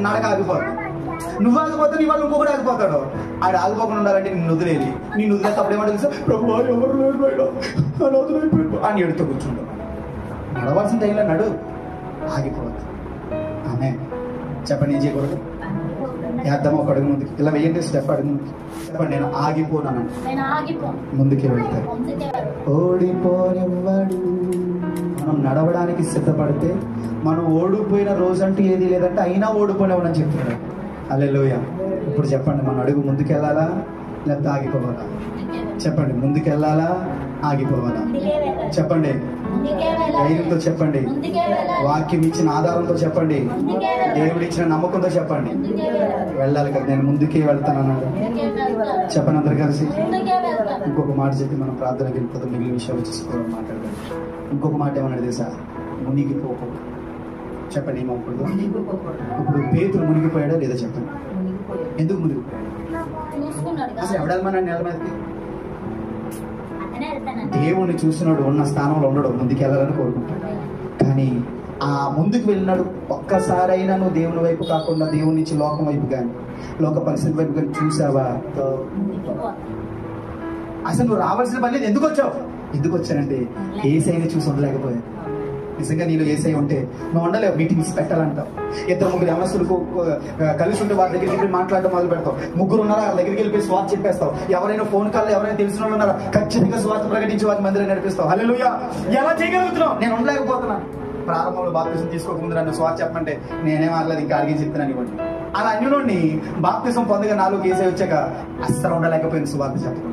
నడక ఆగిపోతాడు. నువ్వు ఆగిపోతే నీ వాళ్ళు ఇంకొకటి ఆగిపోతాడు. ఆడ ఆగిపోకుండా ఉండాలంటే నిన్ను వదిలేది. నేను వదిలేస్తే అప్పుడు ఏమంటే తెలుసా? ప్రభు ఎవరు లేరు అని ఎడుతూ కూర్చుంటావు. నడవాల్సిన టైంలో నడు, ఆగిపోవద్దు. ఆమె చెప్పండి, ఏం చేయకూడదు? వేద్దాం ఒక అడుగు ముందుకి, ఇలా వేయండి, స్టెప్ అడుగు ముందుకి. చెప్పండి, నేను ఆగిపోనాను, ముందుకే వెళ్తాను. ఓడిపోనివ్వడు. మనం నడవడానికి సిద్ధపడితే, మనం ఓడిపోయిన రోజంటూ ఏది లేదంటే అయినా ఓడిపోయినవని చెప్తున్నాడు. హల్లెలూయా. ఇప్పుడు చెప్పండి, మన అడుగు ముందుకెళ్ళాలా లేకపోతే ఆగిపోవాలా? చెప్పండి, ముందుకెళ్ళాలా ఆగిపోవాలా? చెప్పండి, ధైర్యంతో చెప్పండి, వాక్యం ఇచ్చిన ఆధారంతో చెప్పండి, దేవుడు ఇచ్చిన నమ్మకంతో చెప్పండి. వెళ్ళాలి కదా, నేను ముందుకే వెళ్తానన్నాడు. చెప్పండి అందరు కలిసి. ఇంకొక మాట చెప్పి మనం ప్రార్థనకి వెళ్ళిపోతాం, మిగిలిన విషయాలు చూసుకోవడం మాట్లాడదాం. ఇంకొక మాట ఏమన్నాడు తెలుసా? మునిగిపోకూడదు. చెప్పండి, ఏమవుకూడదు? ఇప్పుడు పేతురు మునిగిపోయాడా లేదా? చెప్పండి, ఎందుకు మునిగిపోయాడు? అసలు ఎవడమన్నా నేల మీదకి? దేవుణ్ణి చూసినాడు, ఉన్న స్థానంలో ఉండడు, ముందుకు వెళ్ళాలని కోరుకుంటాడు. కానీ ఆ ముందుకు వెళ్ళినాడు, ఒక్కసారైనా నువ్వు దేవుని వైపు కాకుండా దేవుని నుంచి లోకం వైపు కానీ లోక పరిస్థితి వైపు కానీ చూసావా, అసలు నువ్వు రావాల్సిన పని లేదు. ఎందుకు వచ్చావు? ఎందుకు వచ్చానంటే ఏసైని చూసి ఉండలేకపోయాను. నిజంగా నీలో ఏసై ఉంటే నువ్వు ఉండలేవు. మీటింగ్స్ పెట్టాలంటావు. 2-3 యవనస్తులకు కలిసి ఉంటే వారి దగ్గరికి వెళ్ళి మాట్లాడడం మొదలు పెడతావు. 3 ఉన్నారా వాళ్ళ దగ్గరికి వెళ్ళిపోయి స్వార్థ చెప్పేస్తావు. ఎవరైనా ఫోన్ కాల్ ఎవరైనా తెలిసిన వాళ్ళు ఉన్నారా ఖచ్చితంగా స్వార్థ ప్రకటించి వారి మందిరం నడిపిస్తావు. హల్లెలూయా. ఎలా చేయగలుగుతున్నావు? నేను ఉండలేకపోతున్నాను. ప్రారంభంలో బాప్తిసం తీసుకోకముందు నన్ను స్వార్థ చెప్పమంటే నేనేం ఆడలేదు, ఇంకా అడిగి చెప్తున్నాను ఇవ్వండి. అలా అన్యులోని బాప్తిసం పొందగా నాలుగు ఏసై వచ్చాక అస్సలు ఉండలేకపోయింది స్వార్థ చెప్పడం.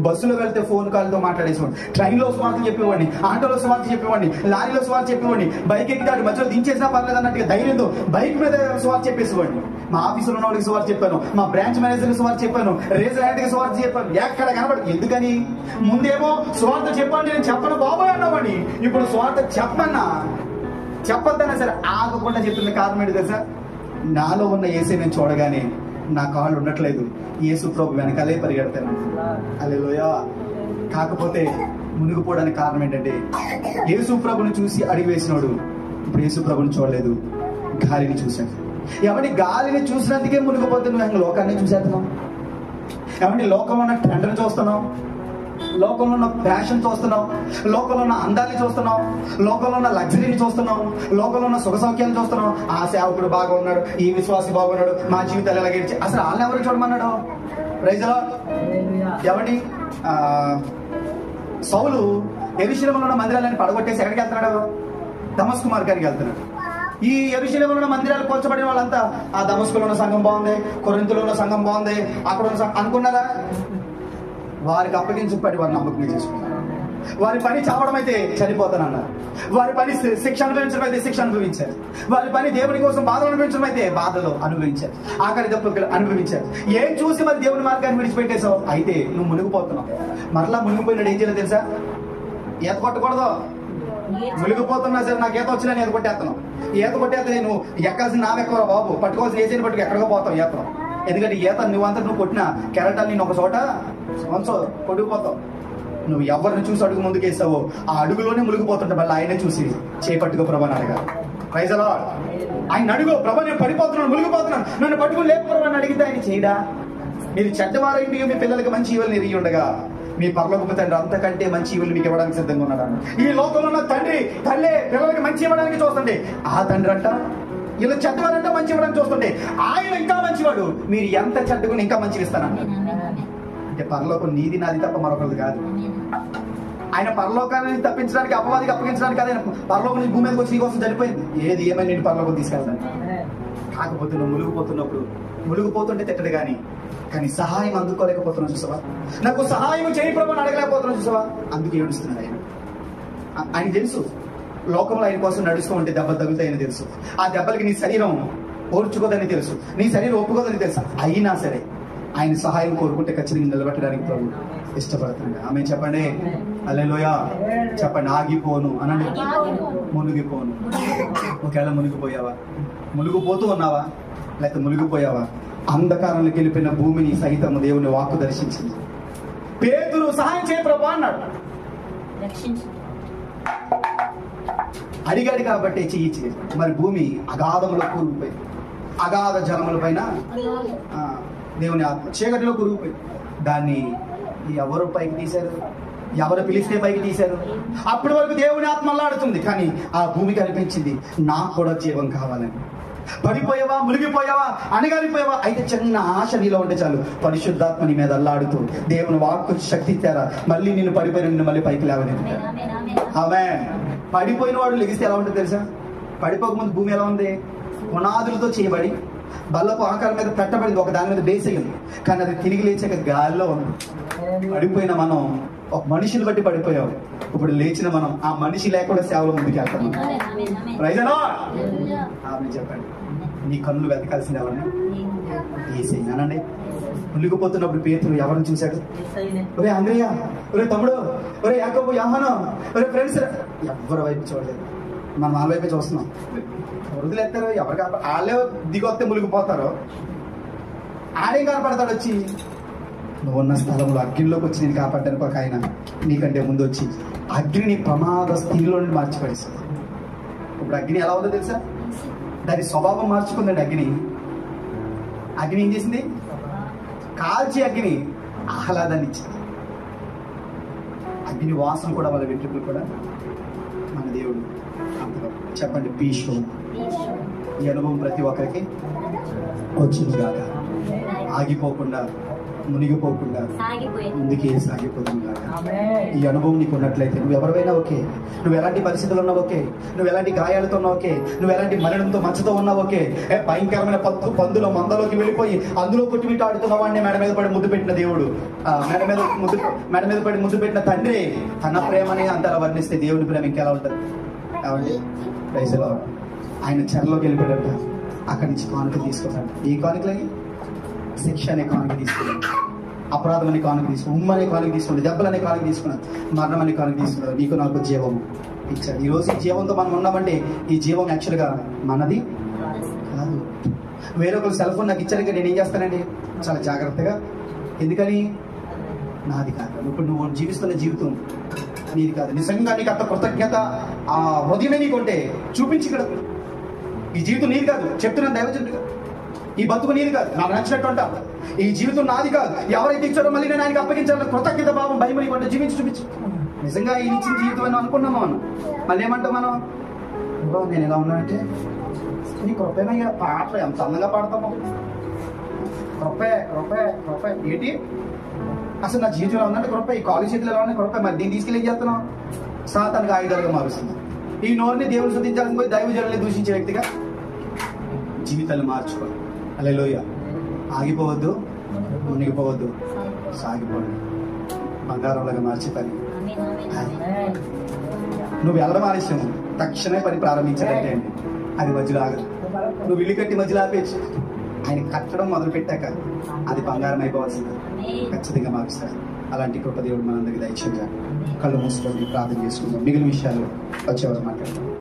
బస్సులో వెళ్తే ఫోన్ కాల్తో మాట్లాడేసేవాడిని, ట్రైన్లో స్వార్థ చెప్పేవాడిని, ఆటోలో స్వార్థ చెప్పేవాడిని, లారీలో స్వార్థ చెప్పేవాడిని, బైక్ ఎక్కితాడు మధ్యలో దించేసినా పర్లేదు అన్నట్టుగా ధైర్యంతో బైక్ మీద స్వార్థ చెప్పేసేవాడిని. మా ఆఫీసులో ఉన్న వాడికి స్వార్థ చెప్పాను, మా బ్రాంచ్ మేనేజర్కి స్వార్థ చెప్పాను, రేజర్ హ్యాండ్కి స్వార్థ చెప్పాను. ఎక్కడ కనబడి ఎందుకని? ముందేమో స్వార్థ చెప్పండి నేను చెప్పను బాబోయ్ అన్నామని, ఇప్పుడు స్వార్థ చెప్పన్నా చెప్పొద్దన్నా సరే ఆగకుండా చెప్తున్న కారణం ఏంటి తెలుసా? నాలో ఉన్న ఏసీ నేను చూడగానే నా కాళ్ళు ఉండట్లేదు, యేసు ప్రభు వెనకాలే పరిగెడతాను. హల్లెలూయా. కాకపోతే మునిగిపోవడానికి కారణం ఏంటంటే యేసు ప్రభుని చూసి అడిగి వేసినాడు, ఇప్పుడు యేసు ప్రభుని చూడలేదు, గాలిని చూశాను. ఎవరి గాలిని చూసినందుకే మునిగిపోతే నువ్వు లోకాన్ని చూసేస్తున్నావు. ఎవరి లోకంలో ఉన్న ట్రెండ్ని చూస్తున్నావు, లోకంలో ఉన్న ఫ్యాషన్ చూస్తున్నావు, లోకంలో ఉన్న అందాన్ని చూస్తున్నావు, లోకంలో ఉన్న లగ్జరీని చూస్తున్నావు, లోకంలో ఉన్న సుఖ సౌఖ్యాన్ని చూస్తున్నావు. ఆ సేవకుడు బాగా ఉన్నాడు, ఈ విశ్వాసి బాగున్నాడు, మా జీవితాలు ఎలా గెలిచి అసలు వాళ్ళని ఎవరు చూడమన్నాడు? Praise lord. ఎవరి సౌలు యెరూషలేములో ఉన్న మందిరాలను పడగొట్టేసి ఎక్కడికి వెళ్తున్నాడు? దమస్కు మార్గానికి వెళ్తున్నాడు. ఈ యెరూషలేములో ఉన్న మందిరాలు కూల్చబడిన వాళ్ళంతా ఆ దమస్కులో ఉన్న సంఘం బాగుంది, కొరింథులో ఉన్న సంఘం బాగుంది, అక్కడ ఉన్న అనుకున్నారా? వారికి అప్పగించబడి వారిని నమ్మకం చేసుకున్నారు. వారి పని చావడం అయితే చనిపోతానన్నారు, వారి పని శిక్ష అనుభవించడం అయితే శిక్ష అనుభవించారు, వారి పని దేవుని కోసం బాధలు అనుభవించడం అయితే బాధలు అనుభవించారు, ఆఖరి దెబ్బలు అనుభవించారు. ఏం చూసి మరి దేవుని మార్గాన్ని విడిచిపెట్టేశావు? అయితే నువ్వు మునిగిపోతున్నావు. మరలా మునిగిపోయినాడు ఏం చేయలేదు తెలుసా? ఈత కొట్టకూడదు. మునిగిపోతున్నా సరే నాకు ఈత వచ్చినా ఈత కొట్టేస్తున్నావు. ఈత కొట్టేస్తే నువ్వు ఎక్కాల్సిన నావెక్కవరా బాబు, పట్టుకోవాల్సిన ఏసీని పట్టుకు ఎక్కడికో పోతావు ఈతను. ఎందుకంటే ఈత నువ్వంతా నువ్వు కొట్టిన కెరటాలు నేను ఒక చోట కొట్టుకుపోతావు. నువ్వు ఎవరిని చూసి అడుగు ముందుకేస్తావో ఆ అడుగులోనే మునిగిపోతుంటే మళ్ళీ ఆయనే చూసి చేపట్టుకో ప్రభా అని అడగాలి. Praise Lord. ఆయన అడుగు, ప్రభా నేను పడిపోతున్నాను, మునిగిపోతున్నాను, నన్ను పట్టుకుని లేపు ప్రభా అని అడిగితే ఆయన చేయడా? మీరు చెడ్డవారైంది మీ పిల్లలకి మంచి ఈవులు ఇవ్వి ఉండగా మీ పరలోకపు తండ్రి అంతకంటే మంచి ఈవులు మీకు ఇవ్వడానికి సిద్ధంగా ఉన్నాడు. ఈ లోకంలో ఉన్న తల్లి పిల్లలకి మంచి ఇవ్వడానికి చూస్తుంది, ఆ తండ్రి అంట ఇలా చెడ్డవారంటే మంచి ఇవ్వడానికి చూస్తుంటే ఆయన ఇంకా మంచివాడు, మీరు ఎంత చెడ్డకుని ఇంకా మంచిగా ఇస్తానంట. అంటే పరలోకం నీది నాది తప్ప మరొకరిది కాదు. ఆయన పరలోకాన్ని తప్పించడానికి అపవాదికి అప్పగించడానికి కాదు, ఆయన పరలోకం నుంచి భూమి మీదకి వచ్చి నీ కోసం చనిపోయింది. ఏది ఏమైనా నేను పరలోకం తీసుకెళ్తాను. కాకపోతే నువ్వు మునిగిపోతున్నప్పుడు మునిగిపోతుంటే తిట్టడు కానీ సహాయం అందుకోలేకపోతున్నావు చూసావా? నాకు సహాయం చేయి ప్రభు అని అడగలేకపోతున్నావు చూసావా? అందుకు ఏడుస్తున్నాడు ఆయన. ఆయన తెలుసు లోకంలో ఆయన కోసం నడుస్తూ ఉంటే దెబ్బలు తగులుతాయని తెలుసు, ఆ దెబ్బలకి నీ శరీరం ఓర్చుకోదని తెలుసు, నీ శరీరం ఒప్పుకోదని తెలుసు. అయినా సరే ఆయన సహాయం కోరుకుంటే ఖచ్చితంగా నిలబెట్టడానికి ప్రభు ఇష్టపడుతున్నాడు. ఆమె చెప్పండి హల్లెలూయా. చెప్పండి ఆగిపోను అనండి, మునిగిపోను. ఒకవేళ మునిగిపోయావా, మునిగిపోతూ ఉన్నావా, లేకపోతే మునిగిపోయావా? అంధకారంలోకి వెళ్ళిపోయిన భూమిని సహితము దేవుని వాక్కు దర్శించింది. పేతురు సహాయం చేయ ప్రభు అన్నాడు, అడిగాడు కాబట్టి చెయ్యి. మరి భూమి అగాధంలో కూరుకుపోయి, అగాధ జలముల పైన దేవుని ఆత్మ చీకటిలో కూరుకుపోయి, దాన్ని ఎవరు పైకి తీశారు? ఎవరు పిలిస్తే పైకి తీశారు? అప్పటి వరకు దేవుని ఆత్మ అల్లాడుతుంది, కానీ ఆ భూమికి అనిపించింది నాకు కూడా జీవం కావాలని. పడిపోయావా, మునిగిపోయావా, అణగారిపోయావా? అయితే చిన్న ఆశ నీలో ఉంటే చాలు, పరిశుద్ధాత్మ నీ మీద అల్లాడుతూ దేవుని వాక్కు శక్తి ఇచ్చారా మళ్ళీ నిన్ను పడిపోయిన నిన్ను మళ్ళీ పైకి లేవనెత్తుతారు. ఆమేన్. పడిపోయిన వాడు లెగిస్తే ఎలా ఉంటుంది తెలుసా? పడిపోకముందు భూమి ఎలా ఉంది? పునాదులతో చేయబడి బల్లపు ఆకారం మీద పెట్టబడింది, ఒక దాని మీద బేస్ అయ్యింది, కానీ అది తిరిగి లేచాక గాల్లో ఉంది. పడిపోయిన మనం ఒక మనిషిని బట్టి పడిపోయాం, ఇప్పుడు లేచిన మనం ఆ మనిషి లేకుండా సేవలో ముందుకు వెళ్తాం. Praise Lord. ఆమె చెప్పండి, నీ కన్నులు వెతకాల్సింది ఎవరన్నా? ఏసయ్యనండి. మునిగిపోతున్నప్పుడు పేతురు ఎవరిని చూశాడు? ఒరే అంద్రయ్య, ఒరే తమ్ముడు, ఒరే యాకోబు, యోహాను, ఒరే ఫ్రెండ్స్, ఎవరి వైపు చూడలేదు. మనం వాళ్ళ వైపే చూస్తున్నాం. వదిలేస్తారు ఎవరు కాపాడు? వాళ్ళే దిగొస్తే మునిగిపోతారు, ఆడేం కనపడతాడు వచ్చి? నువ్వు ఉన్న స్థలంలో అగ్నిలోకి వచ్చి నేను కాపాడడానికి ఒక ఆయన నీకంటే ముందు వచ్చి అగ్నిని ప్రమాద స్థితిలో నుండి మార్చిపడేశాడు. ఇప్పుడు అగ్ని ఎలా ఉందో తెలుసా? దాని స్వభావం మార్చుకుందండి. అగ్ని అగ్ని ఏం చేసింది? కాల్చి అగ్ని ఆహ్లాదాన్ని ఇచ్చింది. అగ్ని వాసన కూడా వాళ్ళ వెంట్రుకలు కూడా మన దేవుడు అంతలో. చెప్పండి పీషు. ఈ అనుభవం ప్రతి ఒక్కరికి వచ్చింది కాక, ఆగిపోకుండా మునిగిపోకుండా ముందుకే సాగిపోతుంది కాక. ఈ అనుభవం నీకు ఉన్నట్లయితే నువ్వు ఎవరైనా ఓకే, నువ్వు ఎలాంటి పరిస్థితులు ఉన్నావు ఓకే, నువ్వు ఎలాంటి గాయాలతో ఉన్నావు ఓకే, నువ్వు ఎలాంటి మరణంతో మచ్చతో ఉన్నావు ఓకే, భయంకరమైన పందులో మందలోకి వెళ్ళిపోయి అందులో కొట్టుమిట్టు ఆడుతున్న వాడిని మెడ మీద పడి ముద్దు పెట్టిన దేవుడు, మెడ మీద పడి ముద్దు పెట్టిన తండ్రి తన ప్రేమని అంతలా వర్ణిస్తే దేవుడి ప్రేమ ఇంకెలా ఉంటుంది కాబట్టి ప్రైజ్లో ఆయన చెరలోకి వెళ్ళిపోయాడంట. అక్కడి నుంచి కానుక తీసుకున్నాడు. ఈ కానుకలకి శిక్ష అనే కానుక తీసుకున్నాడు, అపరాధం అనే కానుక తీసుకున్నాడు, ఉమ్మ అనే కానుక తీసుకున్నాడు, దెబ్బలు అనే కానుక తీసుకున్నాడు, మరణం అనే కానుక తీసుకున్నాడు. నీకు నాకు జీవము ఇచ్చాడు. ఈ రోజు ఈ జీవంతో మనం ఉన్నామంటే ఈ జీవం యాక్చువల్గా మనది కాదు. వేరొకరు సెల్ ఫోన్ నాకు ఇచ్చారు, నేను ఏం చేస్తానండి చాలా జాగ్రత్తగా, ఎందుకని నాది కాదు. ఇప్పుడు నువ్వు జీవిస్తున్న జీవితం నీది కాదు. నిజంగా నీకు అంత కృతజ్ఞత ఆ హృదయమే నీకుంటే చూపించి ఇక్కడ ఈ జీవితం నీది కాదు. చెప్తున్నాను దైవజనుడిగా, ఈ బతుకు నీది కాదు, నాకు నచ్చినట్టు అంటా. ఈ జీవితం నాది కాదు, ఎవరైతే ఇచ్చాడో మళ్ళీ నేను ఆయనకి అప్పగించాలి. కృతజ్ఞత భావం భయం నీకుంటే జీవించి చూపించు. నిజంగా ఈ ఇచ్చిన జీవితం అని అనుకున్నాము మనం. మళ్ళీ ఏమంటాం మనం? నేను ఎలా ఉన్నానంటే నీ కృపేనయ్యా. పాటలు ఎంత అందంగా పాడతాము, కృపే ఏంటి అసలు నా జీవితంలో ఉందంటే కృప. ఈ కాలేజ్ చేతిలో ఎలా ఉన్నాయి కృప. మరి దీన్ని తీసుకెళ్ళి ఏం చేస్తున్నాం? సాతానికి ఆయుధాలుగా మారుస్తుంది. ఈ నోరుని దేవుని స్తుతించాలని పోయి దైవజనుల్ని దూషించే వ్యక్తిగా జీవితాలు మార్చుకోవాలి. హల్లెలూయా. ఆగిపోవద్దు, మునిగిపోవద్దు, సాగిపోవద్దు. బంగారంలాగా మార్చే పని నువ్వు వెళ్ళడం ఆలస్యం, తక్షణమే పని ప్రారంభించాలంటే అండి అది మధ్యలో ఆగదు. నువ్వు ఇల్లు కట్టి మధ్యలో ఆపేచ్చు. ఆయన కట్టడం మొదలు పెట్టాక అది బంగారం అయిపోవాల్సింది, ఖచ్చితంగా మారుస్తారు. అలాంటి కృప దేవుడు మనందరికీ దయచేయంగా. కళ్ళు మూసుకొని ప్రార్థన చేసుకుందాం. మిగిలిన విషయాలు వచ్చేవారు మాట్లాడతాం.